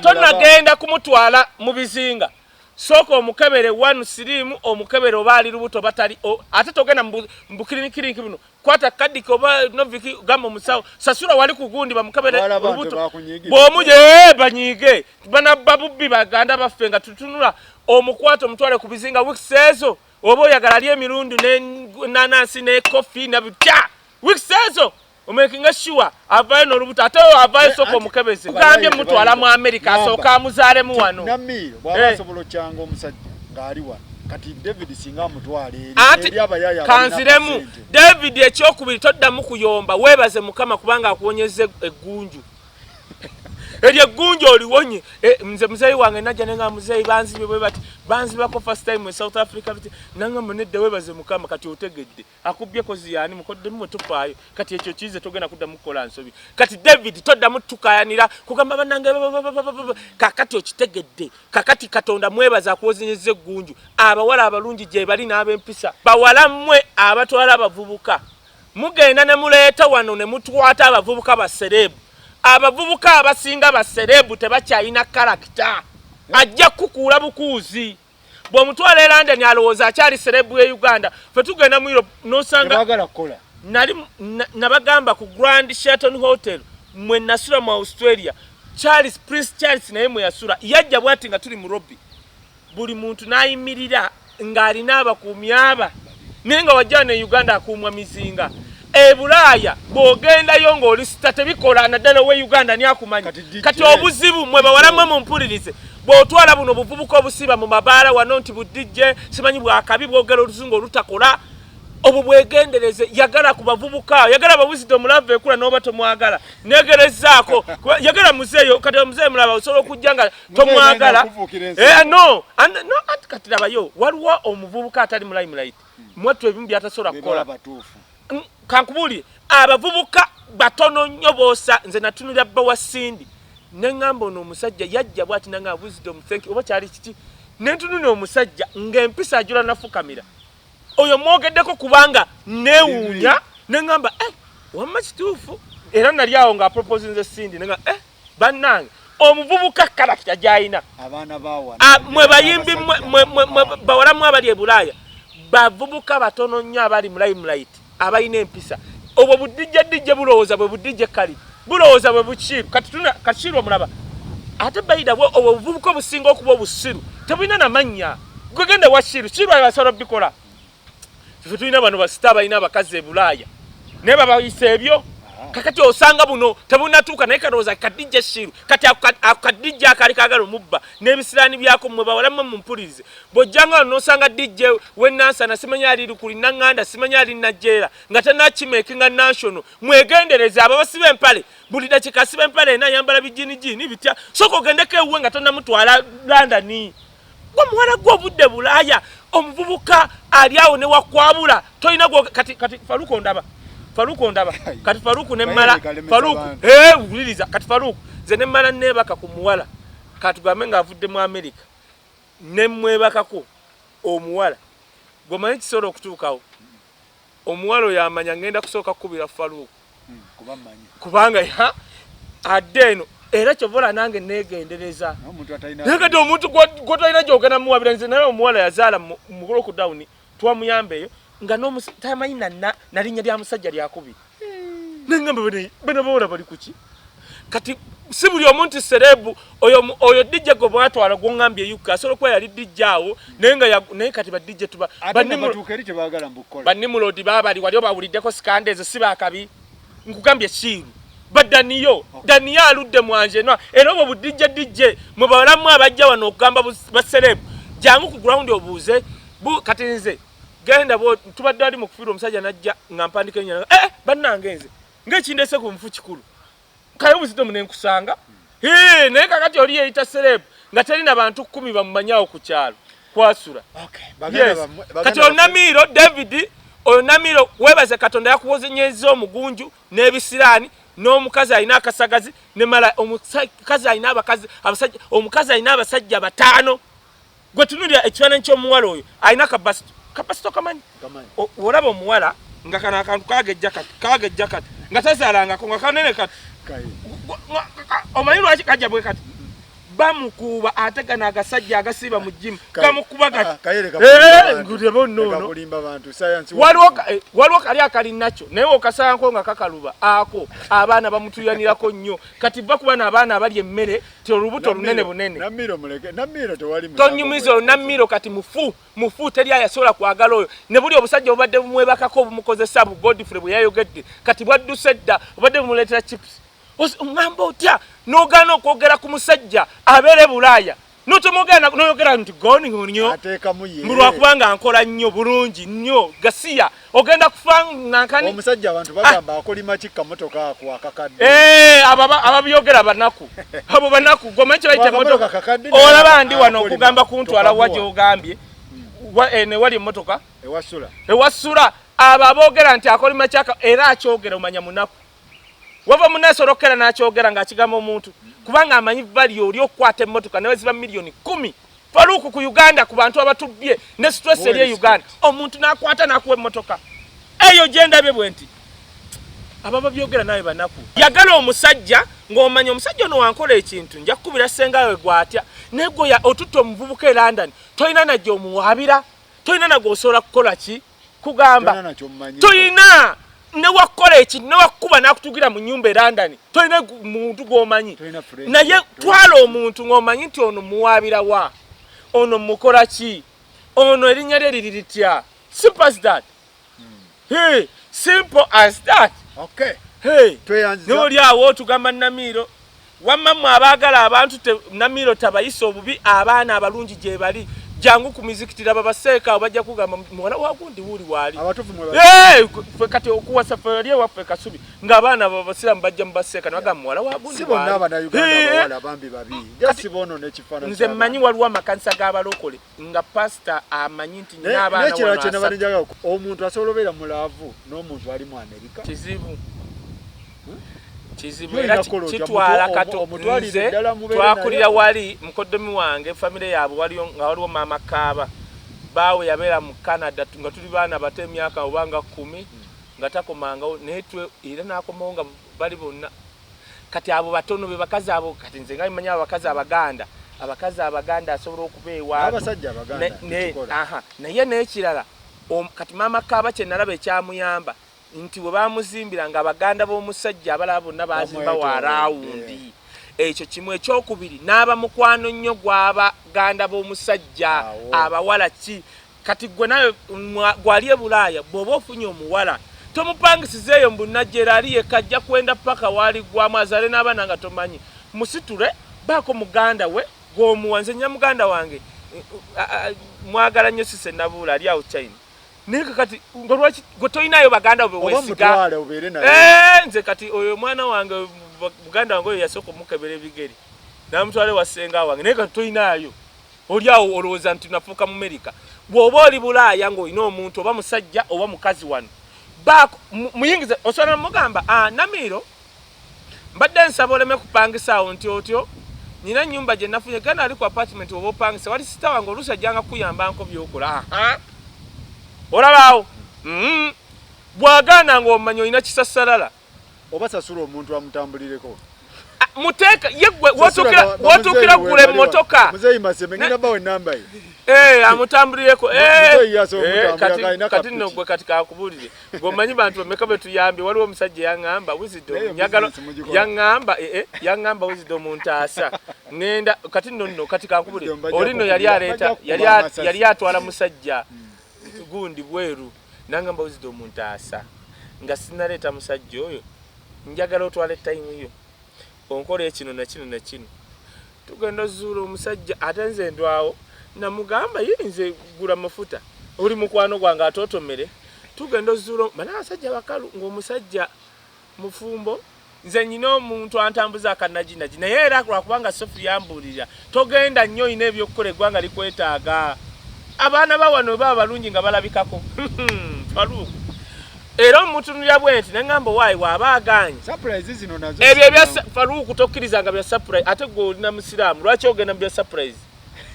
tonnagenda kumutwala mu bizinga sooka omukebere one sirimu omukebere oba ali lubuto batali ate togenda mbukirinikiriki buno kwata kadiki oba noviki gamba omusawo sasula wali kugundi bamukebere lubuto bw'omuje banyiige bana babubbi baganda baffe nga tutunula omukwata omutwale ku bizinga weeks ezo oba oyagala ali emirundi n'enanasi ne coffee na bitya weeks ezo omakinga sure avayo n'olubuto ate avayo sooka omukebezi kugambye mutwala mu America asooka amuzaalemu wano namiro bw'abasobola okyanga omusajja ng'ali wano kati David singa mutwale eri abayaya kanziremu David ekyokubiri toddamu kuyomba weebaze Mukama kubanga akuwonyezza eggunju erye gunjo oliwonye nze muzeyi wange najja nenga muzeyi banzibe bwe bati banzibako first time in South Africa biti nanga munedde webaze Mukama kati otegedde akubyeko ziyani mukodde mu tufaayo kati ekyo kize togenda kudda mukola nsobi kati David todda mutukayanira kugamba banange kakati okitegedde kakati Katonda mwebaza akuwozinyeze gunju abawala abalungi je bali n'abempisa bawala mmwe abatwala abavubuka mugenda ne muleeta wano ne mutwata abavubuka baserebu abavubuka abasinga baserebu tebakyayina karakita ajja kukuula bukuuzi bw'omutwala e London alowooza akyali serebu e Uganda fe tugenda mu Europe nosanga nali nabagamba ku Grand Sheraton Hotel mwe nasula mu Australia Prince Charles naye mwe yasula yajja bwati nga tuli mu lobby buli muntu nayimirira ng'alina abakuumi aba naye nga wajjana e Uganda akuumwa mizinga e Bulaaya bw'ogendayo ng'oli sita tebikola naddala we Uganda ni akumanyi kati obuzibu mwe bawala mwe mumpulirize bw'otwala buno buvubuka obusiba mu mabaala wano nti budijje simanyi bwakabi bwogera oluzungu olutakola obwo bwegendereze yagala ku bavubuka yagala ba wisdom love ekula n'oba tomwagala negerezaako yagala muzeeyo kati omuzeeyi mulaba osobola okujja nga tomwagala no ati kati labayo waliwo omuvubuka atali mu limelight mwattu ebimu byatasobola kukola kankubuli abavubuka batono nnyo boosa nze natunulira bba wa Sindi neŋŋamba ono omusajja yajja bwati nanga wisdom thank you oba kyali kiti nentunulira omusajja ng'empisa ajula nafukamira oyo mwogeddeko kubanga neewuunya neŋŋamba wamma kituufu era nali awo nga propose nze Sindi nenga bannange omuvubuka karakita gy'ayina abaana bawa mwe bayimbi bawalamu abali e Bulaaya bavubuka batono nnyo abali mu limelight abayina empisa obwo budijje bulowooza bwe budijje kali bulowooza bwe bukiru kati tuna kashiru omulaba ate bayida bwo obwo buvubuka obusinga okuba obusiru tebulina namannya gwegenda wa shiru abasobola bikola ffe tulina bano basita abalina abakazi e Bulaaya naye babayisa ebyo kakati osanga buno tebunatuuka naye kalowooza kadijje shiru kati akadijje akali kaagala omubba n'ebisiraani byako mmwe bawalamu mumpulirize bw'ojjanga n'osanga dijje w'ennansana simanya ali lukuli naŋŋanda simanya ali najjeera nga tannakimeekinga national mwegendereze abo basiba empale buli dakika asiba empale ena ayambala bijinijini bitya sooka ogendeko ewuwe nga tonnamutwala London gwe muwala gwe obudde Bulaaya omuvubuka ali awo ne wakwabula toyina kati Faruku ndaba kati Faruku ne mala Faruku wuliriza kati Faruku ze ne mala nebaka ku muwala katugambe ng'avudde mu America ne mwebakako omuwala gomanyi kisoro okutuukawo omuwala oyo amanya ngenda kusooka kubira Faruku kubanga adde eno era kyovola nange negendereza nakati omuntu gwotolina gyogenda muwabira nze naye omuwala yazaala mu lockdown twamuyambeeyo nga tamanyi nalinnya lya musajja lyakubiri nengamba bano bawona bali kuki kati si buli omuntu serebu oyo DJ gwe bwatwala gwongambye yuka asobola kuba yali DJ awo naye kati ba DJ tuba banimulodi babali wali obawuliddeko sikande ezo si bakabi nkugambye kiru badaniyo daniyo aludde mwanje no era obwo DJ mwe bawalamu abajja wano okugamba baserebu jangu ku ground obuuze kati nze genda bo tubadde ali mu kufiira omusajja najja ngampandika ennyana bannange nze ng'ekindese ku nfu kikulu kayo buzito munenkusanga naye kakati oli yeyita serebu nga terina bantu 10 bamumanyawo ku kyalo kwasula kati onamiro David onamiro webaze Katonda yakuwozenyeza omugunju n'ebisiraani n'omukazi alina akasagazi ne mala omukazi alina abasajja omukazi alina abasajja 5 gwe tunulira ekifaananyi ky'omuwala oyo alina kapasito kamanyi olaba omuwala nga kana akantu kagejja kati nga tazaalangako nga kanene kati omanyi lwaki kajja bwe kati bamukuba ate gana agasajja agasiiba mu jimu gamukuba kati waliwo kali akali nakyo naye okasanko nga kakaluba ako abaana bamutuyanirako nnyo kati bakuba n'abaana abali emmere tiolubuto lunene bunene tonyumiza Namiro kati mufu teri ayasobola kwagala oyo ne buli obusajja obadde bumwebakako obumukozesa bu Godfrey bwe yayogedde kati bwadduse dda obadde bumuleetera chips ngamba otya n'ogaana okwogera ku musajja abeere Bulaaya noyogera nti goni nnyo mulwakubanga nkola nnyo bulungi nnyo gasiya ogenda kufaanankani omusajja abantu bagamba akolima kikka motoka ako akakadde ababyogera banaku abo banaku gomanyi kyebayita motoka olaba ndi wano okugamba kuntwala wajja ogambye ne wali emotoka ewasula abo aboogera nti akolima kyaka era akyogera omanya munaku wava munasorokera n'akyogera ng'akigamba omuntu kubanga amanyi value oli okukwata emmotoka nawe ziba milioni 10 Faruku ku Uganda ku bantu abatubbye ne stress eri Uganda omuntu n'akwata n'akuwa emmotoka eyo gyendabye bwe nti ababa byogera nawe banaku yagala omusajja ng'omanya omusajja ono wankola ekintu nja kukubira sengawe gwatya negwe otutta omuvubuka e London toyina najja omuwabira toyina nagwe osobola kukola ki kugamba toyina ne wakola ekintu ne wakuba n'akutugira mu nnyumba e London toyina muntu gw'omanyi naye twala omuntu ng'omanyi nti ono muwabira wa ono mukola ki ono erinnya lye liri litya simple as that simple as that n'oli awo otugamba Namiro wamma mmwe abaagala abantu Namiro tabayisa obubi abaana abalungi gye bali jangu kumizikitira babaseeka bajja kugamba mwana wagundi wuli wali fwe kati okuwasa fwe waffe Kasubi ng'abaana babasiramu bajja mubaseeka nabagamba mwala wagundi si bonna Abannayuganda bawala bambi babi jasi bono n'ekifaananyi nze mmanyi waliwo amakanisa g'abalokole nga pasita amanyi nti n'abaana n'ekirala kye nabanijagala omuntu asobola obeera mulaavu n'omuntu ali mu Amerika kizibu era kitwala katonze twakulira wali mukoddomi wange famire yaabwe waliyo nga waliwo maama Kaaba baawe yabeera mu Canada nga tuli baana bato emyaka obanga 10 nga takomangawo naye era n'akomawo nga bali bonna kati abo batono be bakazi abo kati nze nga manya abakazi abaganda asobola okubeewa abasajja abaganda naye n'ekirala kati maama Kaaba kye nalaba ekyamuyamba nti bwe bamuzimbira nga abaganda b'omusajja abalaba bonna bazimba warawundi ekyo kimu ekyokubiri n'aba mukwano nnyo gw'abaganda b'omusajja abawala ki kati gwe nawe gwali e Bulaaya bw'oba ofunye omuwala tomupangisizeeyo mbunajjera ali yekajja kwenda paka waali gwamu azaale n'abaana nga tomanyi musitule baako muganda we gw'omuwa nze nnya muganda wange mwagala nnyo Sise Nabuula ali awo China nika kati ngolwaki gotoyinayo baganda obwesiga nze kati oyo mwana wange muganda wange yasoko mukebere bigeri namutwale wasenga wange nika toyinayo oliawo olowooza nti nafuuka mu America bw'oba oli Bulaaya ng'olina omuntu oba musajja oba mukazi wano muyingize osobola mugamba Namiro mbadde nsaba oleme kupangisa awo nti otyo nina ennyumba gye nafunye gana ali ku apartment oba opangisa wali sita wange oluusi ajjanga kuyambanko by'okola olabaawo bw'agaana ng'omanyi olina kisassalala oba sasula omuntu amutambulireko muteeka yegwe wotukira gule motoka muzeyi Masembe ngina bawe namba ye amutambulireko kati nno gwe kati kakubulire ng'omanyi bantu bameka betuyambye waliwo omusajja yaŋŋamba Wisdom njagala yaŋŋamba Wisdom ntaasa ngenda kati nno kati kakubulire oli nno yali atwala musajja gundi bweru nangamba Wisdom ntaasa nga sinaleeta musajja oyo njagala otwala time yo onkola ekino na kino na kino tugenda zuula omusajja ate nze ndwawo namugamba yinze gula mafuta oli mukwano gwange atootomere tugenda zuula mana abasajja bakalu ng'omusajja mufumbo nze nyina omuntu antambuza akanaginaji naye era lwakubanga Sophie yambuulira togenda nnyo ina ebyokukola eggwanga likwetaaga abaana bawano baba balungi nga balabikako Faluku era omutunulya bwenti neŋŋamba waayi waaba aganye surprise zino nazo ebyo ebya Faluku tokkirizanga bya surprise ate gwe olina musiraamu lwaki ogenda mu bya surprise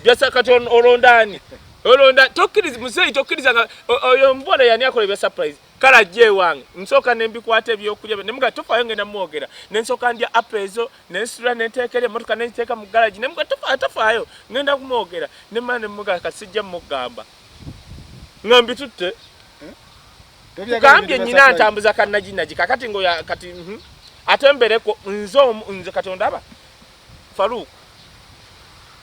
bya kati olondaani tokkiriza muzeeyi tokkirizanga oyo mbona yani akola ebya surprise kala ajje ewange nsooka nembikwata ebyokulya nemuga tofaayo ngenda mwogera nensooka ndya apo ezo nensitula nenteekera emmotoka nenziteeka mu galaji nemuga tofaayo ngenda kumwogera nemala nemuga kasijja mugamba ngambi tutte kugambye nyina ntambuza kannaginaji kakati ngoya kati atembereko nze Katonda aba Faluku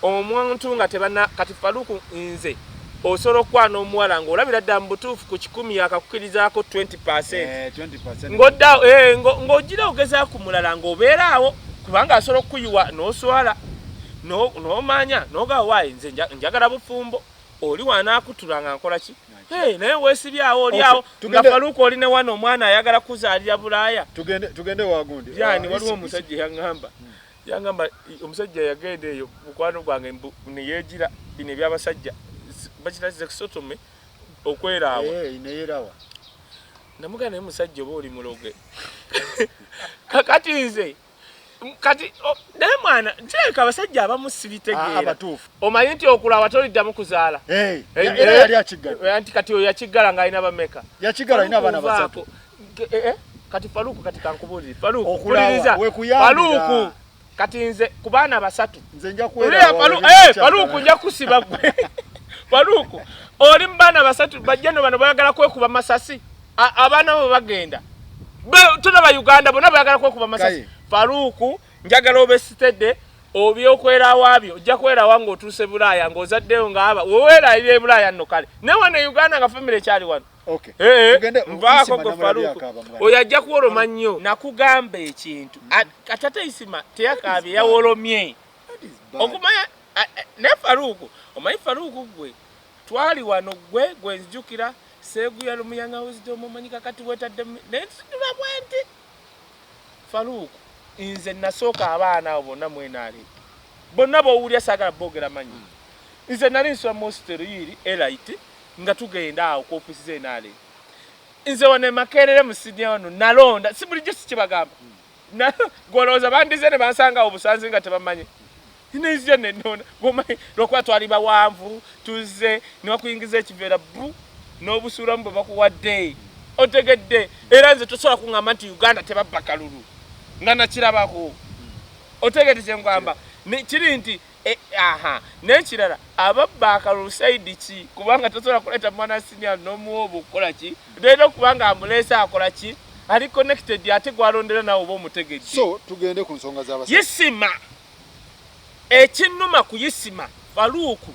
omuntu nga tebana kati Faluku nze osobola okwana omuwala ng'olabira ddala mu butuufu ku 10 yakakukirizaako 20%. Ng'oddawo ng'ogira ogeza ku mulala ng'obeeraawo kubanga asobola okukuyiwa n'oswala n'omanya n'ogawa waayi nze njagala bufumbo oli wanaakutula nga nkola ki naye weesibyawo oliawo nga Faluku oli ne wano omwana ayagala kuzaalira Bulaaya tugende wagundi yani waliwo omusajja yangamba omusajja yagenda eyo mukwano gwange neyeegira bino ebyabasajja bakiraziza kusotome okweraawa namugana naye musajja oba oli muloge kakati nze kati naye mwana nteeka abasajja abamu sibitegeera omanyi nti okulaba toliddamu kuzaala nti kati oyo yakiggala ng'alina bameka yakiggala alina abaana basatu kati Faluku kati kankubuulire Faluku kuliriza Faluku kati nze ku baana basatu Faluku nja kusiba gwe Faluku oli mu baana basatu bajjano bano bayagala kwekuba masasi abaana bo bagenda tolaba Uganda bonna bayagala kwekuba masasi Faluku njagala obesitedde obyokwerawo abyo ojja kwerawa ng'otuuse Bulaaya ng'ozaddeyo ng'aba weweerayira Bulaaya nno kale ne wano Uganda nga famire ekyali wano nvaako gwe Faluku oyo ajja kuwoloma nnyo nakugamba ekintu katate Isima teyakaabye yawolomye okumanya ne Faluku omanyi Faluku gwe twali wano gwe nzijukira Seeguya Lumuyanga Wisdom omanyi kakati wetadde nensitula bwenti Faluku nze nasooka abaana abo bonna mwenaali bonna bowulya saagala boogera manyi nze nali nsula mositero yiri elite nga tugenda awo ku ofisi z'enaale nze wane Makerere mu Sydney wano nalonda si bulijjo sikibagamba golowooza bandize ne bansanga obusanzi nga tebamanyi nizija nenona gomanyi lwokuba twali bawanvu tuzze niwakuyingiza ekiveera bu n'obusuulamu bwe bakuwadde otegedde era nze tosobola kuŋŋamba nti Uganda tebabba kalulu nga nakirabako otegedde kyengamba kiri nti n'ekirala ababba akalulu sayidi ki kubanga tosobola kuleeta mwana senior n'omuwa oba okukola ki leero kubanga amuleese akola ki ali connected ate gwalondera nawe oba omutegedde so tugende ku nsonga z'abasajja Isima ekinnuma ku Isima Faluku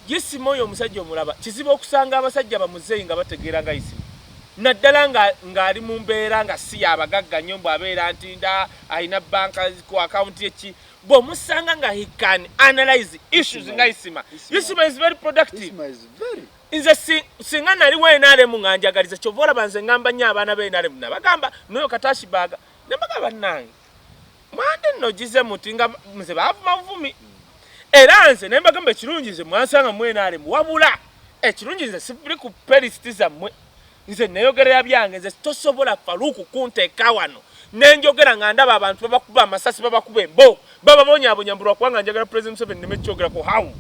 Isima oyo omusajja omulaba kizibu okusanga abasajja bamuzeeyi nga bategeera nga Isima naddala ng'ali mu mbeera nga si abagagga nnyo bw'abeera ntinda alina banka ku account eki bw'omusanga nga he can analyze issues nga Isima is very productive nze singa nali w'enaaremu nga njagaliza kyova olaba nze ngamba nnyo abaana b'enaaremu nabagamba n'oyo Katashibaga ne mbagamba nnange mwande nno gize muti nga nze baavuma buvumi era nze naye mbagamba ekirungi nze mwansanga mu NRM wabula ekirungi nze sibuli ku playlist zammwe nze neyogerera byange nze tosobola Faruku kunteeka wano nenjogera nga ndaba abantu babakuba amasasi babakuba embo bababonyabonyambulwa kubanga njagala President Museveni nemekyogerako hawu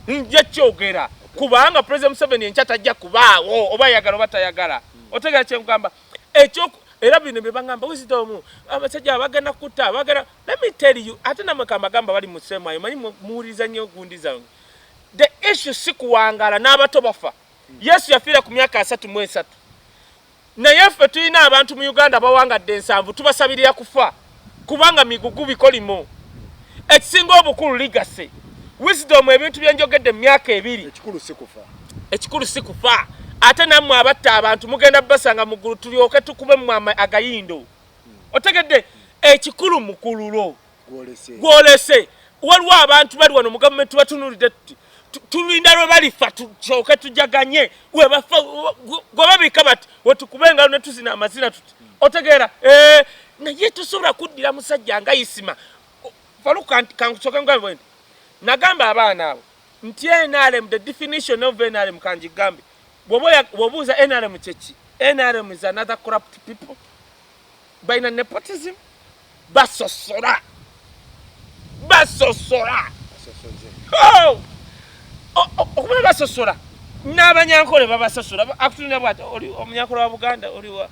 nja kyogera kubanga President Museveni enkya tajja kubaawo oba yagala oba tayagala otegera kyengamba ekyo era bino bye bangamba Wisdom abasajja abagana kutta abagana let me tell you ate namwe kamagamba bali mu sema ayo manyi muwuliriza nnyo gundi zange the issue si kuwangala n'abato bafa Yesu yafiira ku myaka 33 naye ffe tulina abantu mu Uganda bawangadde ensanvu tubasabirira kufa kubanga migugu bikolimo ekisinga obukulu ligase Wisdom ebintu byenjogedde myaka 2 ekikulu si kufa ate nammwe abatta abantu mugenda basanga mugulu tulyoke tukube mu agayindo otegedde ekikulu mukululo gwolese waliwo abantu bali wano mu gavumenti batunulidde tulinda lwe balifa tukyooke tujaganye gwebabika bati wetukubenga ne tuzina amazina tuti otegeera naye tusobola kuddira musajja nga Isima Faruku kankusoke ngambwe nagamba abaana abo nti NRM the definition of NRM kanjigambe wobuuza NRM kyeki NRM is another corrupt people baina nepotism basosola okuba basosola n'abanyankole babasosola akutulina bwati oli omunyankole wa Buganda oli wa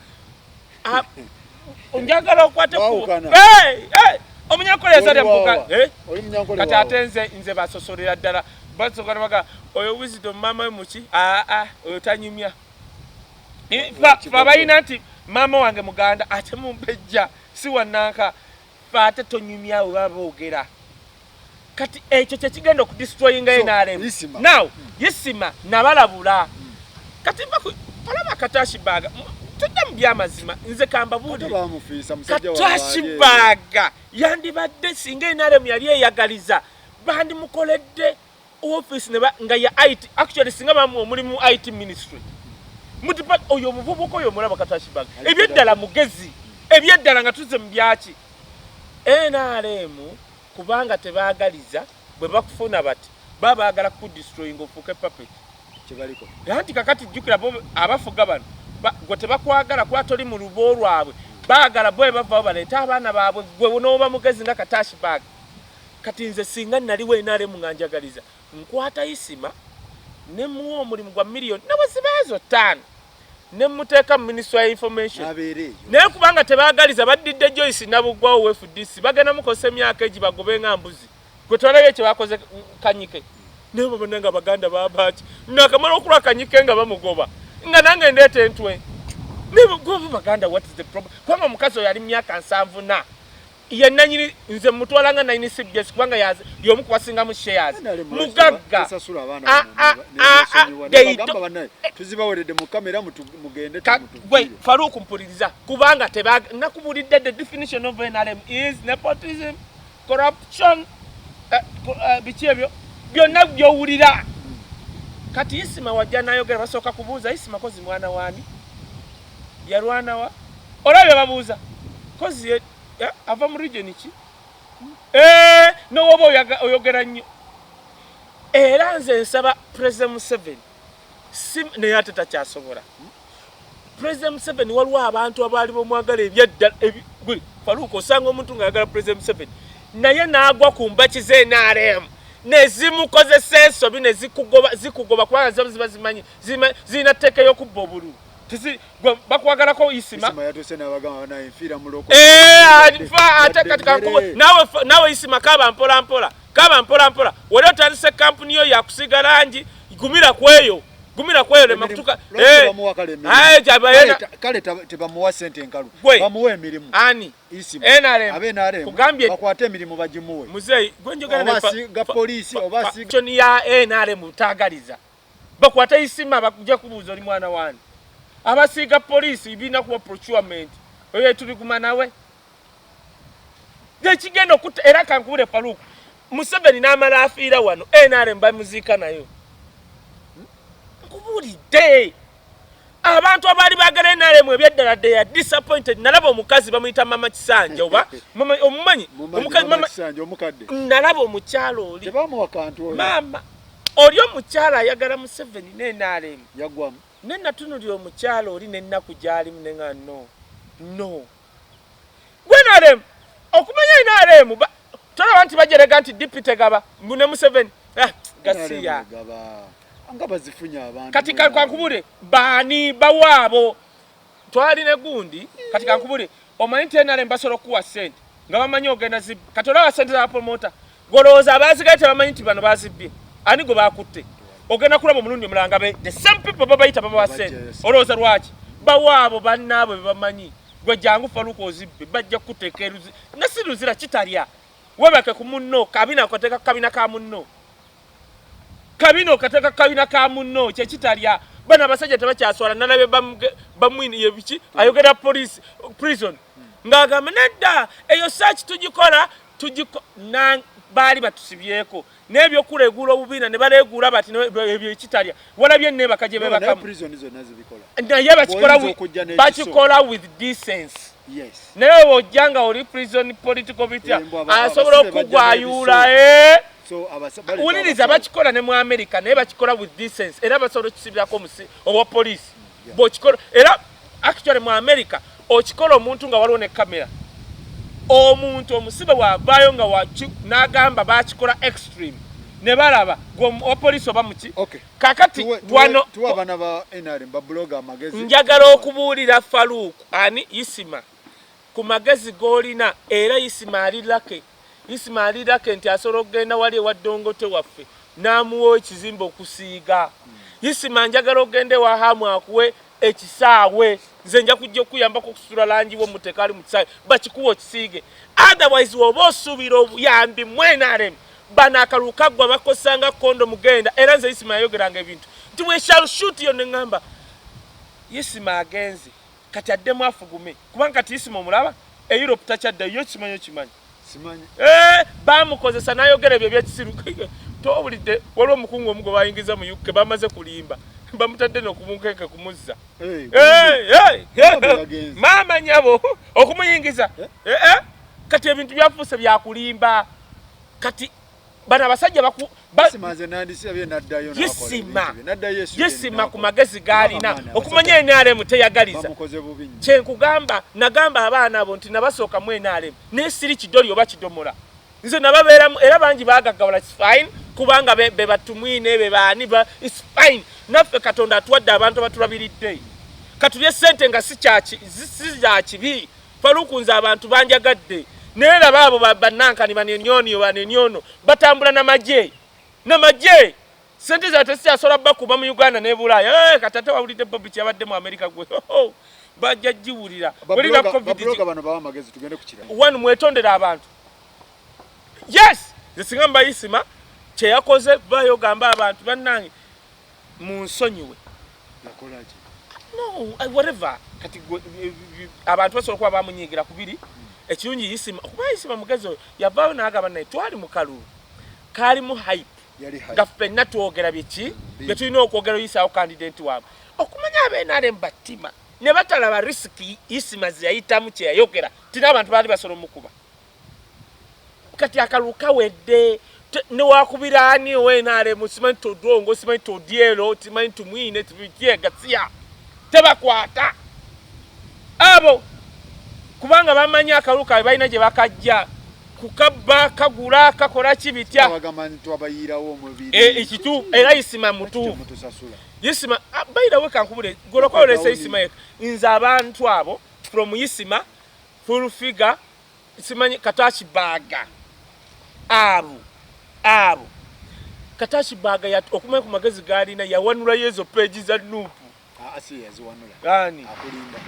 onjagala okwate ku omunyankole yazadde mu Buganda kati ate nze basosolera ddala basosola baga oyo Wisdom mama muki oyo tanyumya babayina nti mama wange Muganda ate mumpejja si wannanka ate tonyumya we baboogera kati ekyo kyekigenda okudestroyinga NRM now Isima nabalabula kati palaba Katashibaga tujja mu byamazima nze kambabuulire Katashibaga yandibadde singa NRM yali eyagaliza bandimukoledde office nga ya IT actually singa bamu omulimu IT ministry mutipa oyo omuvubuka oyo mulaba Katashibaga ebyeddala mugezi ebyeddala nga tuze mu byaki NRM kubanga tebaagaliza bwe bakufuna bati babaagala ku destroying ofuke puppet kibaliko yanti kakati jukira bo abafuga bano gwe tebakwagala kwa toli mu lubo lwabwe baagala bwe bava baleeta abaana baabwe gwe n'oba mugezi nga Katashibaga kati nze singa nali we NRM nganjagaliza nkwata Isima ne muwa omulimu gwa million nawe zibazo 5 ne muteeka ministry of information naye kubanga tebaagaliza baddidde Joyce nabugwawo we FDC bagenda mukose emyaka egi bagobenga mbuzi gwe twalabe kye bakoze Kanyike naye babonanga Baganda babaaki nakamala okulwa Kanyike nga bamugoba nga nange ndeete entwe ne govu Baganda what is the problem kwanga mukazi yali myaka 7 yenna nyiri nze mutwalanga 96 kubanga yaze lyomu kwasinga mu shares mugagga tuzibaweredde mu kamera mugende gwe Faruku mpuliriza kubanga nakubulidde the definition of NRM is nepotism corruption biki ebyo byonna byowulira kati Isima wajja nayogera basooka kubuuza Isima kozi mwana wani yalwana wa olabye babuuza kozi ava mu region ki no wobo oyogera nnyo era nze nsaba President Museveni naye ate takyasobola President Museveni waliwo abantu abaali bomwagala ebyadda Faruku osanga omuntu ng'ayagala President Museveni naye n'agwa ku mbaki ze NRM nezimukozesa ensobi zikugoba kubanga ziba zimanyi zirina tteeka y'okubba obululu bakwagalako Isima yatuse nabagamba na enfira muloko ate katika nawe Isima kaba mpola wali otandise kampuni yo yakusiga langi gumira kweyo le makutuka kale tebamuwa sente enkalu bamuwe emirimu ani Isima NRM kugambye bakwate emirimu bagimuwe muzeyi gwenjogera ga police obasi choni ya NRM tagaliza bakwate Isima bakujja kubuuza oli mwana wani abasiga police ibina kuwa procurement oyo tuli kumanawe gekigendo kuta era kankure Faruku Museveni n'amala afiira wano NRM bamuzika nayo nkubulidde abantu abali bagala NRM ebyaddala they are disappointed. Nalaba omukazi bamuyita mama Kisanja oba mama omumanyi omukazi mama Kisanja omukadde nalaba omukyalo oli tebamuwa kantu oyo mama oli omukyala ayagala Museveni ne NRM yagwamu nennatunuli omukyalo oli nennaku gyalimu nenga no gwe NRM okumanya NRM tolaba nti bajerega nti dipite gaba mbune Museveni gasiya nga bazifunya abantu kati kankubule bani bawaabo twali ne gundi kati kankubule omanyi nti NRM basobola kuwa sente nga bamanyi ogenda zibbi kati olaba sente za promota golooza abazigaye tebamanyi nti bano bazibbye ani gwe bakutte ogenda kulaba omulundi omulanga the same people babayita babawa sente olowooza lwaki bawaabo bannaabwe bebamanyi gwe jangu Faluku ozibbe bajja kukuteeka eruzi nasiruzira kitalya webake ku munno kabina okateeka kabina ka munno kabino kateka kabina ka munno kye kitalya bana abasajja tebakyaswala nalabe bamwini yebiki ayogera police prison ngagamba nedda eyo search tugikola bali batusibyeko nebyo kulegula obubina ne balegula bati ebyo kitalya walabye ne bakaje bebakamu prison izo nazibikola naye bakikola with decency. Yes. Naye wojjanga oli prison political bitia asobola okugwayula so uliriza bakikola ne mu America naye bakikola with decency era basobola okisibirako omusi owa police bokikola era actually mu America okikola omuntu nga waliwo ne kamera omuntu omusibe wavaayo nga n'agamba bakikola extreme ne balaba gwe police oba muki kakati wano tuwabana ba NRM ba blogger amagezi njagala okubuulira Faluku ani Isima ku magezi g'olina era Isima alirake nti asobola okugenda wali ewa Dongote waffe n'amuwa ekizimbe okusiiga Isima njagala ogende wa Hamu akuwe ekisaawe nze nja kujja okuyambako okusula langi wo mutekali mu kisaawe bakikuwa okisiige otherwise woba osuubira obuyambi mu NRM bano akaluka gwa bakosanga kondo mugenda era nze Isima yayogeranga ebintu nti we shall shoot yo ne ngamba Isima agenze kati addemu afugume kubanga kati Isima omulaba Europe takyaddayo kimanyi bamukozesa n'ayogera ebyo ebyekisiru tobulidde waliwo omukungu omu gwe bayingiza mu UK bamaze kulimba bamutadde n'okumunkeke kumuzza maama nyabo okumuyingiza kati ebintu byafuuse byakulimba kati bana abasajja Isima ku magezi gaalina okumanya NRM teyagaliza kyenkugamba nagamba abaana abo nti nabasooka mu NRM naye siri kidoli oba kidomola nze nababeeramu era bangi baagagawala fine kubanga be batumwine be baani it's fine naffe Katonda atuwadde abantu abatulabiridde katulye sente nga si kya kibi Faluku nze abantu banjagadde nera babo banankani banenyono batambula namagye sente za tesyasola bakuba mu Uganda ne Bulaya katata wawulidde Bobi kyabadde mu America gwe bajja jiwulira bulira covid bano bawa magezi tugende kukira wanu mwetondera abantu yes zisingamba Isima kye yakoze bayo gamba abantu bannange mu nsonyiwe nakolaje no whatever kati abantu basobola kuba bamunyigira kubiri ekirungi Isima mugezi yavaayo n'agamba naye twali mu kalulu kali mu hype nga ffenna twogera biki bye tulina okwogera oyisaawo candidate waabwe okumanya NRM battima ne batalaba risiki Isima ze yayitamu kye yayogera tina abantu baali basobola omukuba kati akalulu kawedde newakubira ani NRM simanyi todongo simanyi todiero simanyi tumwine tibikyegasiya tebakwata abo kubanga bamanyi akalu kaabwe balina gye bakajja kukabba kagula kakola kibitya ekitu era Isima mutuufu Isima bayirawe kankubule golokolese Isima nze abantu abo from Isima full figure simanyi Katachi Baga abo Katachi Baga okumanya ku magezi galina yawanula yezo page za nupu akulimba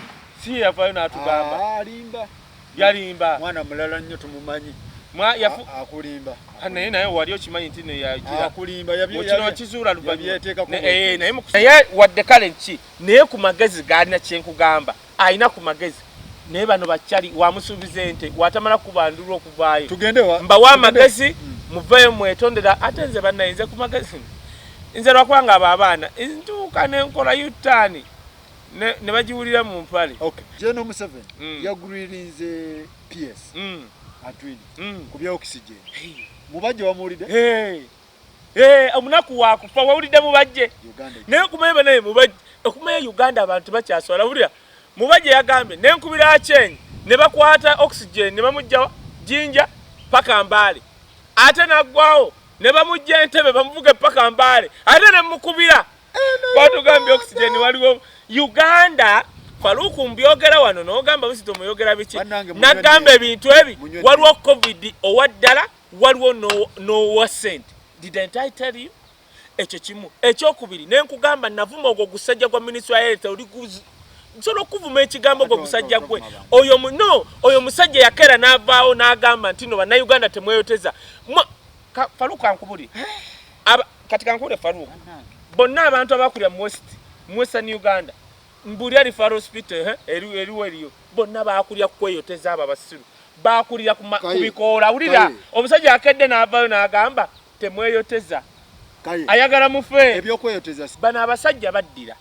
si yavayo n'atugamba alimba yalimba mwana mulala nnyo tumumanyi akulimba naye wali okimanyi nti akulimba okino kizuula naye wadde kale nki naye ku magezi galina kyenkugamba alina ku magezi naye bano bakyali wamusuubiza ente watamala kubandulwa okuvaayo mbawa amagezi muveeyo mwetondera ate nze bannayinze ku magezi nze lwakubanga abo abaana ntuuka nenkola yutaani ne bagiwulira mu mpale. Okay. General Museveni yagulirize PS. Atwini. Ku bya oxygen. Mubajje wamuwulidde? Omunaku wakufa wawulidde mubajje. Naye kumanye naye mubajje. Okumanya Uganda abantu bakyaswala wulira. Mubajje yagambye nenkubira achenyi ne bakwata oxygen ne bamujja Jinja paka Mbale. Ate nagwawo ne bamujja Entebbe bamuvuge paka Mbale. Ate ne mukubira. Batugambye oxygen waliwo Uganda. Faruku mbyogera wano n'ogamba busito muyogera biki. Nagamba ebintu ebi waliwo COVID owaddala waliwo no wasent. Didn't I tell you? Ekyo kimu. Ekyokubiri nenkugamba navuma ogwo gusajja gwa Ministry of Health oli nsolo kuvuma ekigambo ogwo gusajja gwe. Oyo musajja yakera n'avaawo n'agamba nti no bana Uganda temweyoteza. Faruku ankubuli. Katika nkubule Faruku. Bonna abantu abakulira mu Western Uganda. Mbuli ali Faro Hospital eriyo. Bonna baakulira kweyoteza aba basiru. Baakulira kubikola ulira. Omusajja akedde n'avaayo n'agamba temweyoteza. Ayagala mufe ebyokweyoteza bana abasajja baddira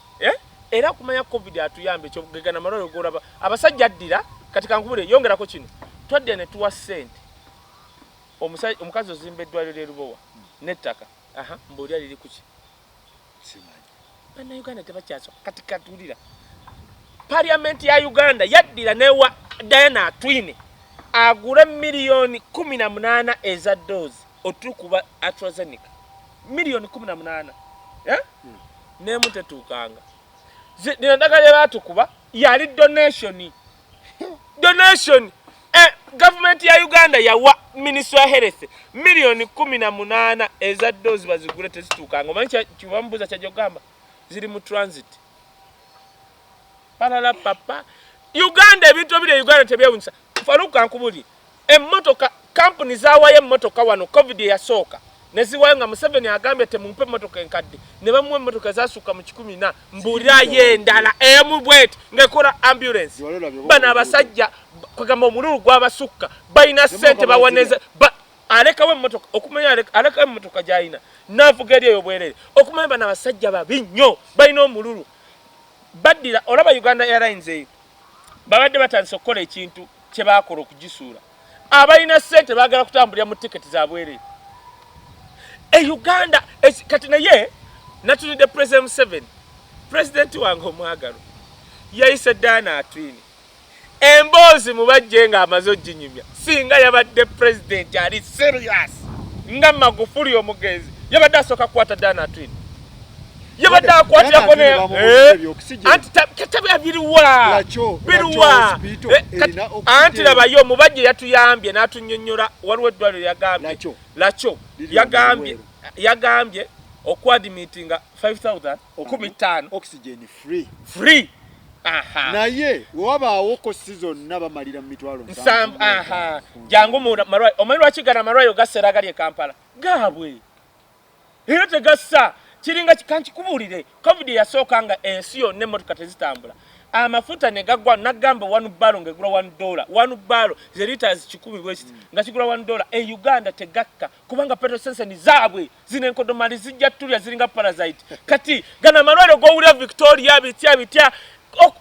era kumanya COVID atuyambe kyo gegana malolo golaba abasajja addira katika nkubule yongerako kino twadde ne tuwa sente omukazi ozimba eddwaliro lerubowa nettaka mbuli ali likuki simanyi bana Uganda tebakyaso katika tulira Parliament ya Uganda yaddira newa Diana Twine agura milioni 18 eza dose otukuba AstraZeneca milioni 18 nemu tetukanga ninadagale batukuba yali donation government ya Uganda yawa Ministry of Health milioni 18 eza dose bazigure tezitukanga mancha kibambuza kya jogamba ziri mu transit palala papa Uganda ebintu bile Uganda tebyawunsa Faruku ankubuli emmotoka company zawaye emmotoka wano COVID yasooka neziwanga Museveni agambye temumpe motoka enkadde ne bamuwe motoka zasuka mu 10 na mbulira yendala emubwet ngekora ambulance bana abasajja kugamba omululu gwabasukka bayina sente bawaneze aleka we motoka okumanya aleka motoka jaina navugeri eyo bwerere okumanya bana abasajja babinyo bayina omululu badira olaba Uganda Airlines eyo babadde batandise okukola ekintu kye bakola okugisuula abayina sente bagala kutambulira mu ticket za bwerere Uganda kati naye natunide President Museveni President wange omwagalo yayise Diana Twine embozi mubajje nga amazo ginyumya singa yabadde president ali serious nga Magufuli omugezi yabadde asoka kwata Diana Twine yabadde akwatira kone anti katabya biruwa anti labayo mubajje yatuyambye natunyonnyola waliwo eddwaliro yagambye lacho yagambye okwadmitinga 5000 15 oxygen free naye wabaawo ko season nabamalira mu mitwalo jangu marwayo omanyi lwakigana marwayo gasera gali e Kampala gabwe era tegassa kiringa kikankikubulire COVID yasooka nga ensi yonna emmotoka tezitambula amafuta ne gagwa nagamba $1 ngegula $1 $1 ze liters 10 bwekiti nga kigula $1 Uganda tegakka kubanga petrol station zaabwe zine enkodomali zijja tulya ziringa parasite kati gana malwalo gowulira Victoria bitya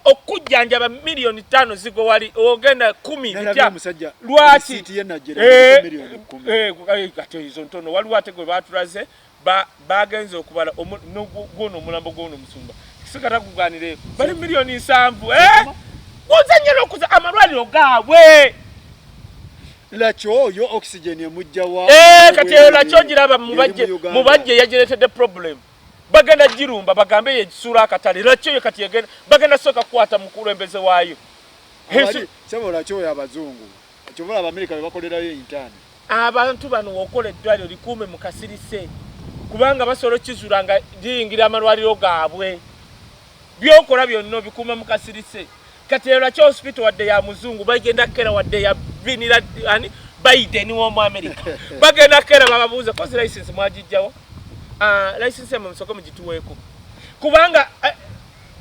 okujjanja milioni 5 zigo wali ogenda 10 bitya lwaki kati izo ntono waliwo ate gwe batulaze bagenze okubala gono mulambo gono musumba kisikata kuganire bali milioni 7 wozanyira okuza amalwaliro gaabwe lacho yo oxygen emujja wa kati lacho giraba mubajje yageretede problem bagenda jirumba bagambe yesura akatali lacho kati yagenda bagenda soka kwata mukulu embeze wayo sebo lacho y'abazungu kyovola Abamerika bebakolerayo intani abantu bano wokola eddwaliro likuume mukasirise kubanga basolo kizulanga jingira amalwaliro gaabwe byokola byonna bikuuma mukasirise kati lwaki hospital wadde ya muzungu bagenda kera wadde ya vinira Biden wo mu America bagenda kera bababuuza kozi license mwagijjawo license mu musoko mugituweeko kubanga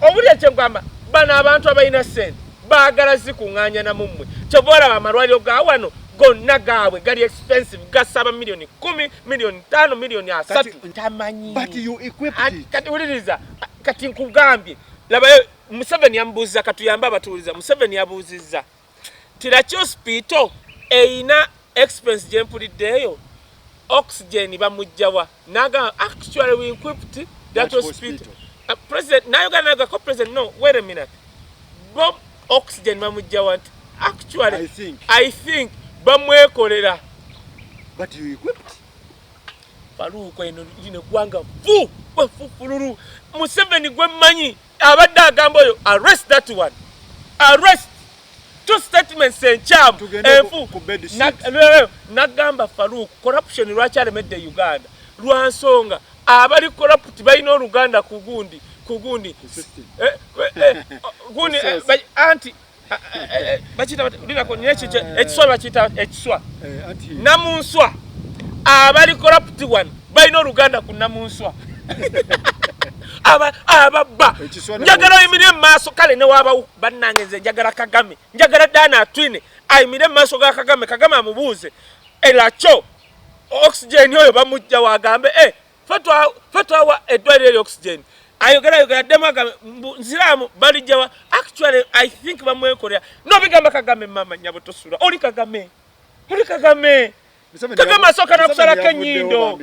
obulya kyengamba bana abantu abayina sente baagala zikuŋŋaanya na mummwe kyobola amalwaliro gaawano gonna gaabwe gali expensive gasaba milioni 10 milioni 5 milioni 3 tamanyi but you equipped kati uliriza kati nkugambye labayo Museveni yambuuza katuyamba abatuuliza Museveni yabuuzizza tiraki hospital eina expense gye mpuliddeeyo oxygen bamugjawa naga actually we equipped that hospital. President nayoga ko president no wait a minute bomb oxygen bamugjawa actually I think bamwekolera but you equipped Faluko eno lino gwanga fu fululu Museveni gwe manyi abadde agamba yo arrest that one arrest two statements encham enfu nagamba Faluko corruption lwaki alemedde Uganda lwansonga abali corrupt balina Oluganda kugundi gundi anti bachita lina ko nyechi ekiswa bachita ekiswa namunswa abali corrupt one balina Oluganda ku namunswa ababba njagala oyimire maaso kale ne waba bannange nze njagala Kagame njagala Dana Twine ayimire maaso ga Kagame amubuuze elacho oxygen oyo bamujja wagambe fatwa wa edwalire oxygen ayogera demaga nziramu balijja actually I think bamwekolera no bigamba Kagame mama nyabo tosula oli Kagame Kagame asoka na kusala kenyindo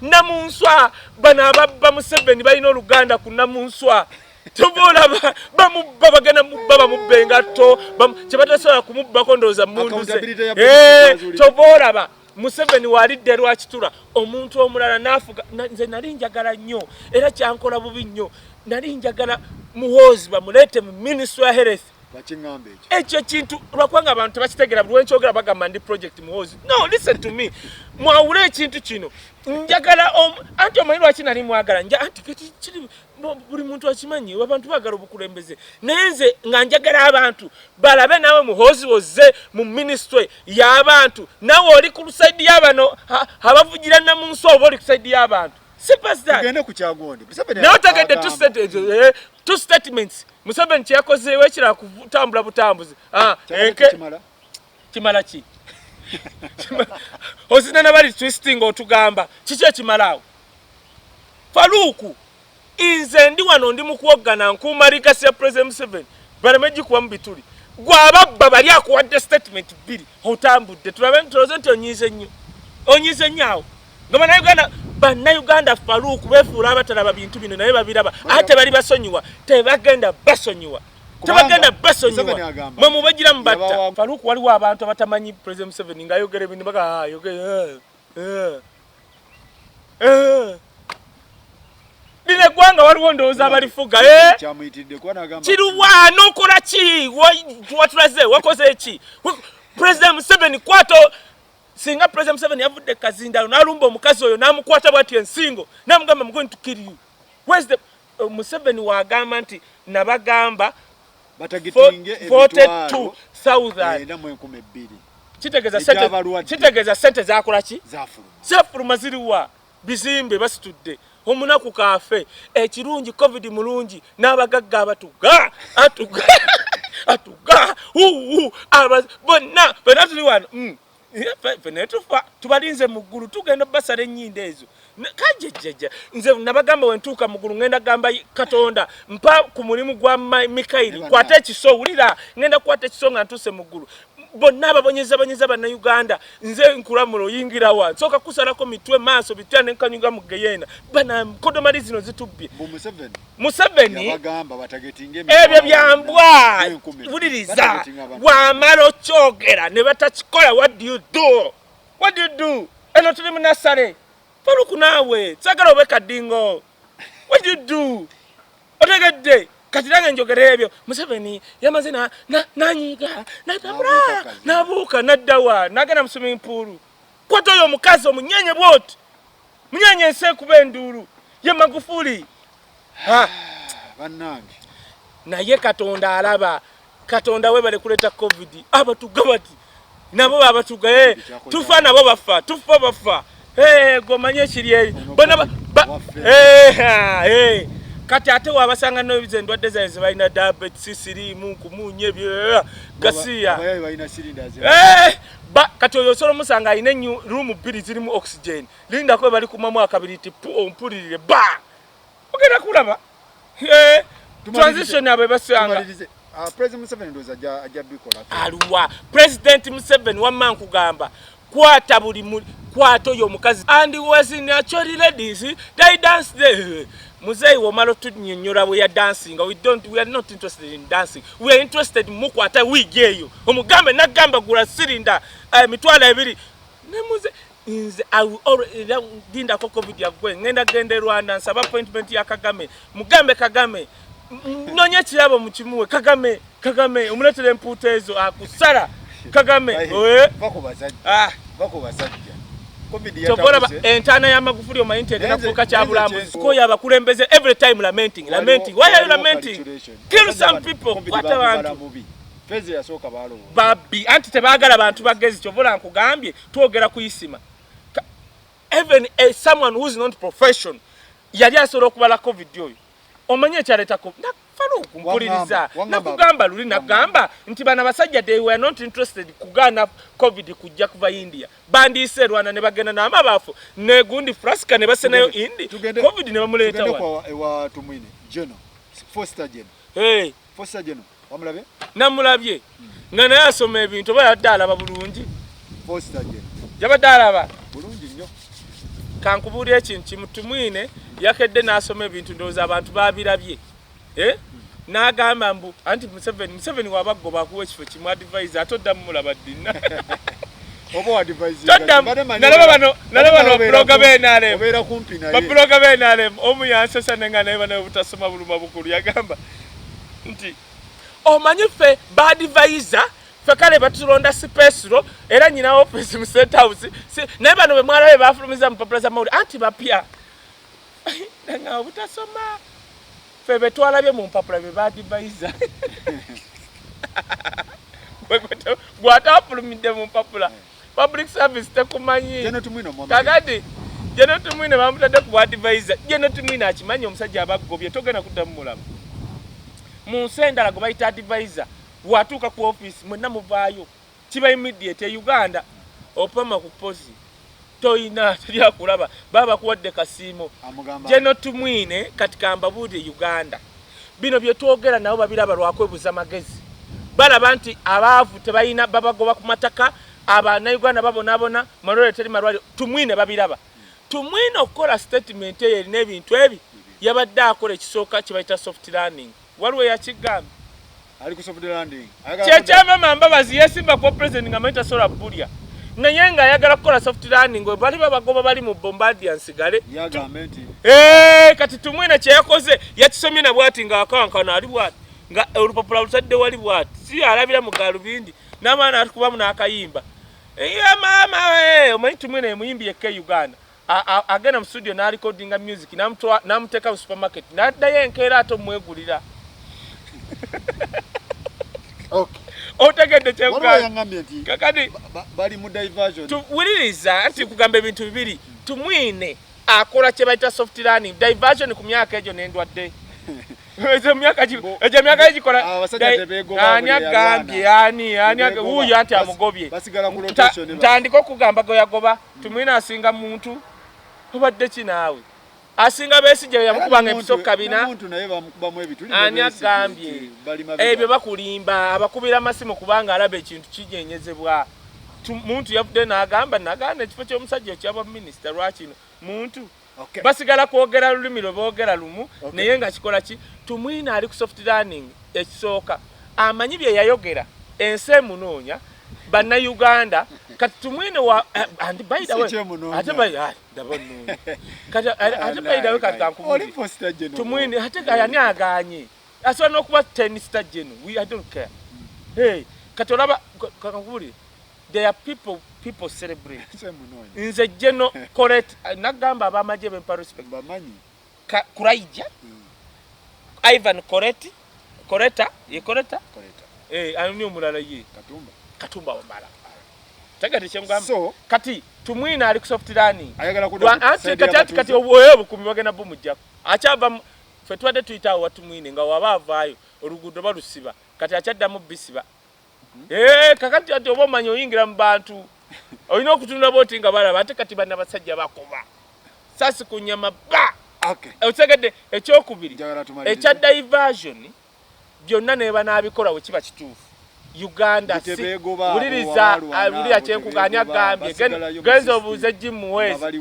namunswa bana babba Museveni balina Oluganda ku namunswa tubola bamubba bagenda mubba mubbenga to kyebatasobola kumubbako ndooza mundu tobola Museveni walidde lwakitula omuntu omulala nafuga nze nali njagala nnyo era kyankola bubi nnyo nali njagala Muhoozi bamulete mu Ministry of Health bakingambe ekyo kintu lwakwanga abantu bakitegera buli wenkyogera bagamba ndi project Muhoozi no listen to me mwawule ekintu kino njagala anti omanyi lwaki nali mwagala anti kiri buli muntu akimanyi abantu bagala obukulembeze naye nze nga njagala abantu balabe nawe Muhoozi wozze mu ministry y'abantu nawe oli ku side y'abano abavugira namunswa oba oli ku side y'abantu tugende ku Kyagulanyi nawe tegedde two statements Museveni kyakozeewo ekirala kutambula butambuzi kimala ki ozina nabali twisting otugamba kiki ekimalawo Faluku inze ndi wano ndi mukuwogana nkuuma likasi ya President Museveni balemeji kuwa mbituli gwababba bali akuwadde statement bbiri otambudde tulabe ntuloze nti onyize nnyo ngoma Bannayuganda Faluku befuula abatalaba bintu bino naye babiraba ate bali basonyiwa tebagenda basonyiwa mwe mubagira mubatta Faluku waliwo abantu abatamanyi President Museveni ng'ayogera ebintu baga lino eggwanga waliwo ndowooza abalifuga kiruwa n'okola ki watulaze wakoze ki President Museveni kwato singa President Museveni yavudde kazindalo n'alumba omukazi oyo n'amukwata bw'ati ensingo n'amugamba I'm going to kill you. Where's the Museveni wagamba nti nabagamba batagitinge 42,000 kitegeza sente zakola ki zafuluma ziriwa bizimbe basitudde omunaku kafe ekirungi covid mulungi n'abagagga abatuga atuga bonna tuli wano Venetufa tubalinze muguru tugenda basale nnyinde ezo kajejjeje nze nabagamba wentuuka muguru ngenda gamba Katonda mpa ku mulimu gwa Mikaeli kwate ekiso wulira ngenda kwate ekiso nga ntuse muguru bonna ababonyeza Bannayuganda nze nkulamulo yingira wa soka kusalako mitwe maaso bitane nkanyuga mu Geyena bana kodomali zino zitubbye Museveni yabagamba batagetinge ebyo byambwa wuliriza wamalo kyogera ne batakikola what do you do eno tuli munasale Faluku nawe sagala obeka dingo what do you do otegedde katirange njogera ebyo Museveni yamaze nanyiga natabula nabuuka naddawa nagenda mu swimming pool kwata oyo omukazi omunyenye bwoti munyenye ensekuba enduulu ye Magufuli bannange naye Katonda alaba Katonda we bale kuleta covid abatuga bati nabo babatuga tufa nabo bafa gomanye kiri bona kati ate wabasanga no bizendwa designs balina diabetes sirimu kumunye byo gasiya balina cylinders kati oyo solo musanga ayina room 2 zirimu oxygen linda ko bali kumamu akabiri ti ompulirire ogenda kulaba transition abe basanga President Museveni ndoza ajja bikola aluwa President Museveni wamma nkugamba kwata buli kwata oyo mukazi and was in actually ladies they dance there Muzei womalo tunyonyola we are dancing we are not interested in dancing we are interested mu kwata wigeyo omugambe nagamba gula silinda mitwala ebiri ne muze inze dinda ko covid yagwe ngenda gende Rwanda nsaba appointment ya Kagame mugambe Kagame nonye kirabo mukimuwe Kagame umuletere emputezo akusara Kagame bakubasajja Tobora entana ya Magufuli o maintere na kuka cha Bulambuzi ko yabakulembeze every time lamenting why are you lamenting kill some people what abantu feze yasoka balo babi anti tebagala abantu bagezi Tobora nkugambye twogera kuyisima even someone who is not profession yali asoro kubala covid yoyo omanye cyaleta ko falo kumpuliriza nakugamba luli nagamba nti bana basajja they were not interested kugana covid kujja kuva India bandise Rwanda ne bagenda na amabafu ne gundi Frasca ne basenayo indi covid ne bamuleta wa tumwine Jeno Foster Jeno wamulabe namulabye ngana yasoma ebintu bayadala babulungi Foster Jeno yabadala ba bulungi nnyo kankubulye ekintu kimutumwine yakedde nasoma ebintu ndoza abantu babirabye nagamba mbu anti Museveni wabagoba kuwe kifo kimu advise atodda mulaba dinna obo advise nalaba blogger benale obera kumpi naye blogger benale omu yansesa nenga naye bana butasoma buluma bukulu yagamba nti omanyi fe bad advisor fakale batulonda sipesro era nyina office mu State House naye bano be mwalabe bafulumiza mu populaza mauli anti bapya nga obutasoma febe twalabye mu mpapula be badivaiza gwatafulumidde mu mpapula public service tekumanyi kakati Jeno tumwine bamutadde ku advisor Jeno tumwine akimanyi omusajja abagobye togenda kuddamu mulaba mu nsendala go bayita advisor watuuka ku office mwenna muvaayo kiba immediate Uganda opama ku posi toina tya kulaba baba kuwadde kasiimo Jeno tumwine katika mbabudi Uganda bino bye twogera nabo babiraba lwakwebuza magezi balaba nti abaavu tebayina babagoba ku mataka abana Uganda babonabona malole teri malwali tumwine babiraba tumwine okola statement eyo n'ebintu ebi yabadde akola ekisooka kibayita soft landing waliwo yakigamba ali ku soft landing kyama mambabazi yesimba ku president ngamaita sola bulya naye nga ayagala kukola soft landing bali babagoba bali mu bombardier nsigale kati tumwine kyeyakoze yakisomye na bwati nga akankana ali bwati nga olupapula lutadde wali bwati si alabira mu galubindi n'amaana atukubamu n'akayimba mama we omanyi tumwine muyimbi yekka Uganda agenda mu studio na recordinga music namuteka mu supermarket naddayo enkeera ate omwegulira otegedde kakati bali mu diversion tuwuliriza nti kugamba ebintu bibiri tumwine akola kye bayita soft landing diversion ku myaka egyo n'endwadde ejo myaka egikola ani agambye wuyo anti amugobye ntandika okugamba go yagoba tumwine asinga muntu obadde kinaawe asinga Besigye yamukubanga episoka kabina ani agambye ebyo bakulimba abakubira amasimu kubanga alaba ekintu kijenyezebwa muntu yavudde nagamba ekifo ky'omusajja kyaba minisita lwakino muntu basigala kwogera lulimi lwe boogera lumu naye nga kikola ki tumwine ali ku soft landing ekisooka amanyi bye yayogera ensi emunoonya banna Uganda kati tumwine wa and by the way ate by the way kati tumwine ate yani aganye aso nokuba tennis star Jeno I don't care kati olaba kakubuli there are people celebrate nze Jeno correct nagamba abamaje bempa respect bamanyi kuraija Ivan correcta ani omulala ye katumba omala tagate kyengamba so kati tumwina ali ku soft landing ayagala kuda kati obwebu kumibagena bumujja achava fetwade tuita watumwine nga wabavaayo olugudo balusiba kati achadda mu bisiba kakati ati obomanyi oyingira mu bantu olina okutunda boti nga balaba ate kati banna basajja bakoba sasi kunyama ba Okay. Otegedde ekyokubiri. Njagala tumalirize. Ekya diversion byonna ne banabikola we kiba kituufu. Uganda uliriza ulira kyenkuganya gambye genzo obuuze jimuwezi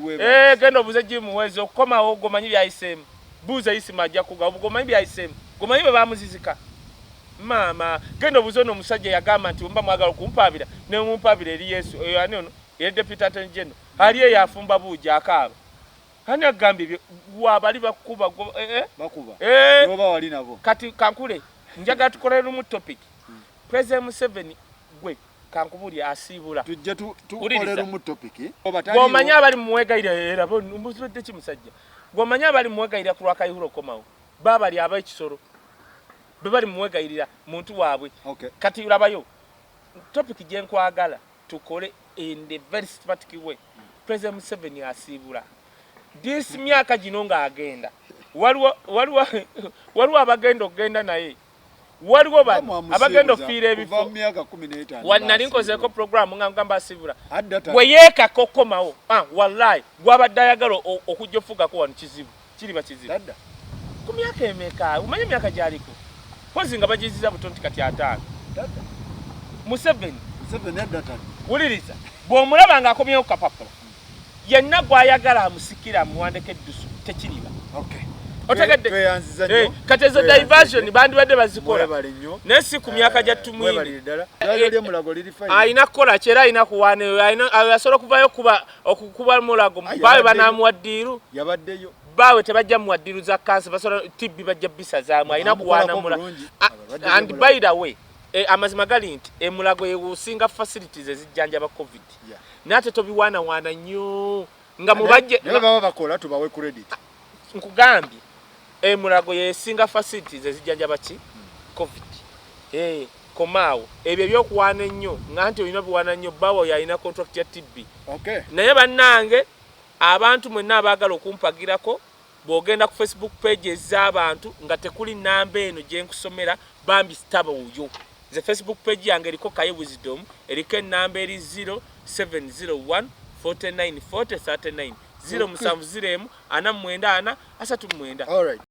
genda obuuze jimuwezi okukomawo gomanyi byayisemu buuza isima ajja kuga gomanyi byayisemu gomanyi bwe bamuzizika mama genda obuuze ono omusajja yagamba nti mba mwagala okumpabira ne mumpabira eri Yesu eyo ani ono ye deputy attorney general aliye yafumba buuja akaaba ani agambye wabali bakuba bakuba noba wali nabo kati kankule njaga tukolera mu topic President Museveni gwe kankubuli asibula tujja tukolera mu topic gomanya abali muwegayira era bo mbuzudde kimusajja gomanya abali muwegayira ku lwakayihuro komawo baba ali ab'ekisoro bali muwegayirira muntu waabwe kati ulabayo topic je nkwagala tukole in the very systematic way President Museveni asibula this myaka gino nga agenda waliwo abagenda okugenda naye waliwo bano abagenda ofiira ebifo nali nkozeko programu nga ngamba asibula gwe yeekako komawo wallahi gwabadde ayagala okujja ofugako wano kizibu kiriba kizibu ku myaka emeka umanye myaka gyaliko pozi nga bagiziza butonti kati 5 Museveni wuliriza bw'omulaba ng'akomyewo kapapula yenna gwayagala amusikira amuwandeko eddusu tekiriba otegedde kati ezo diversion bandibadde bazikola naye si ku myaka gya tumwini alina kukola kyera alina kuwaana asobola okuvayo okukuba mulago baawe banaamuwaddiiru baawe tebajja muwaddiiru za kansa basobola tibbi bajja bisazaamu alina kuwaana mulago and by the way amazima gali nti emulago yegusinga facilities ezijjanjaba covid nate tobiwaanawaana nnyo nga mubajje baba bakola tubawe credit nkugambye emulago yesinga facilities ezijjanjaba ki covid komaawo ebyo ebyokuwaana ennyo nga nti olina biwaana nnyo bawo yalina contract ya TB naye bannange abantu mwenna abaagala okumpagirako bw'ogenda ku Facebook page ez'abantu nga tekuli namba eno gye nkusomera bambi sitaba oyo ze Facebook page yange eriko Kaye Wisdom eriko enamba eri 0701 49 40 39 070 49 40 39.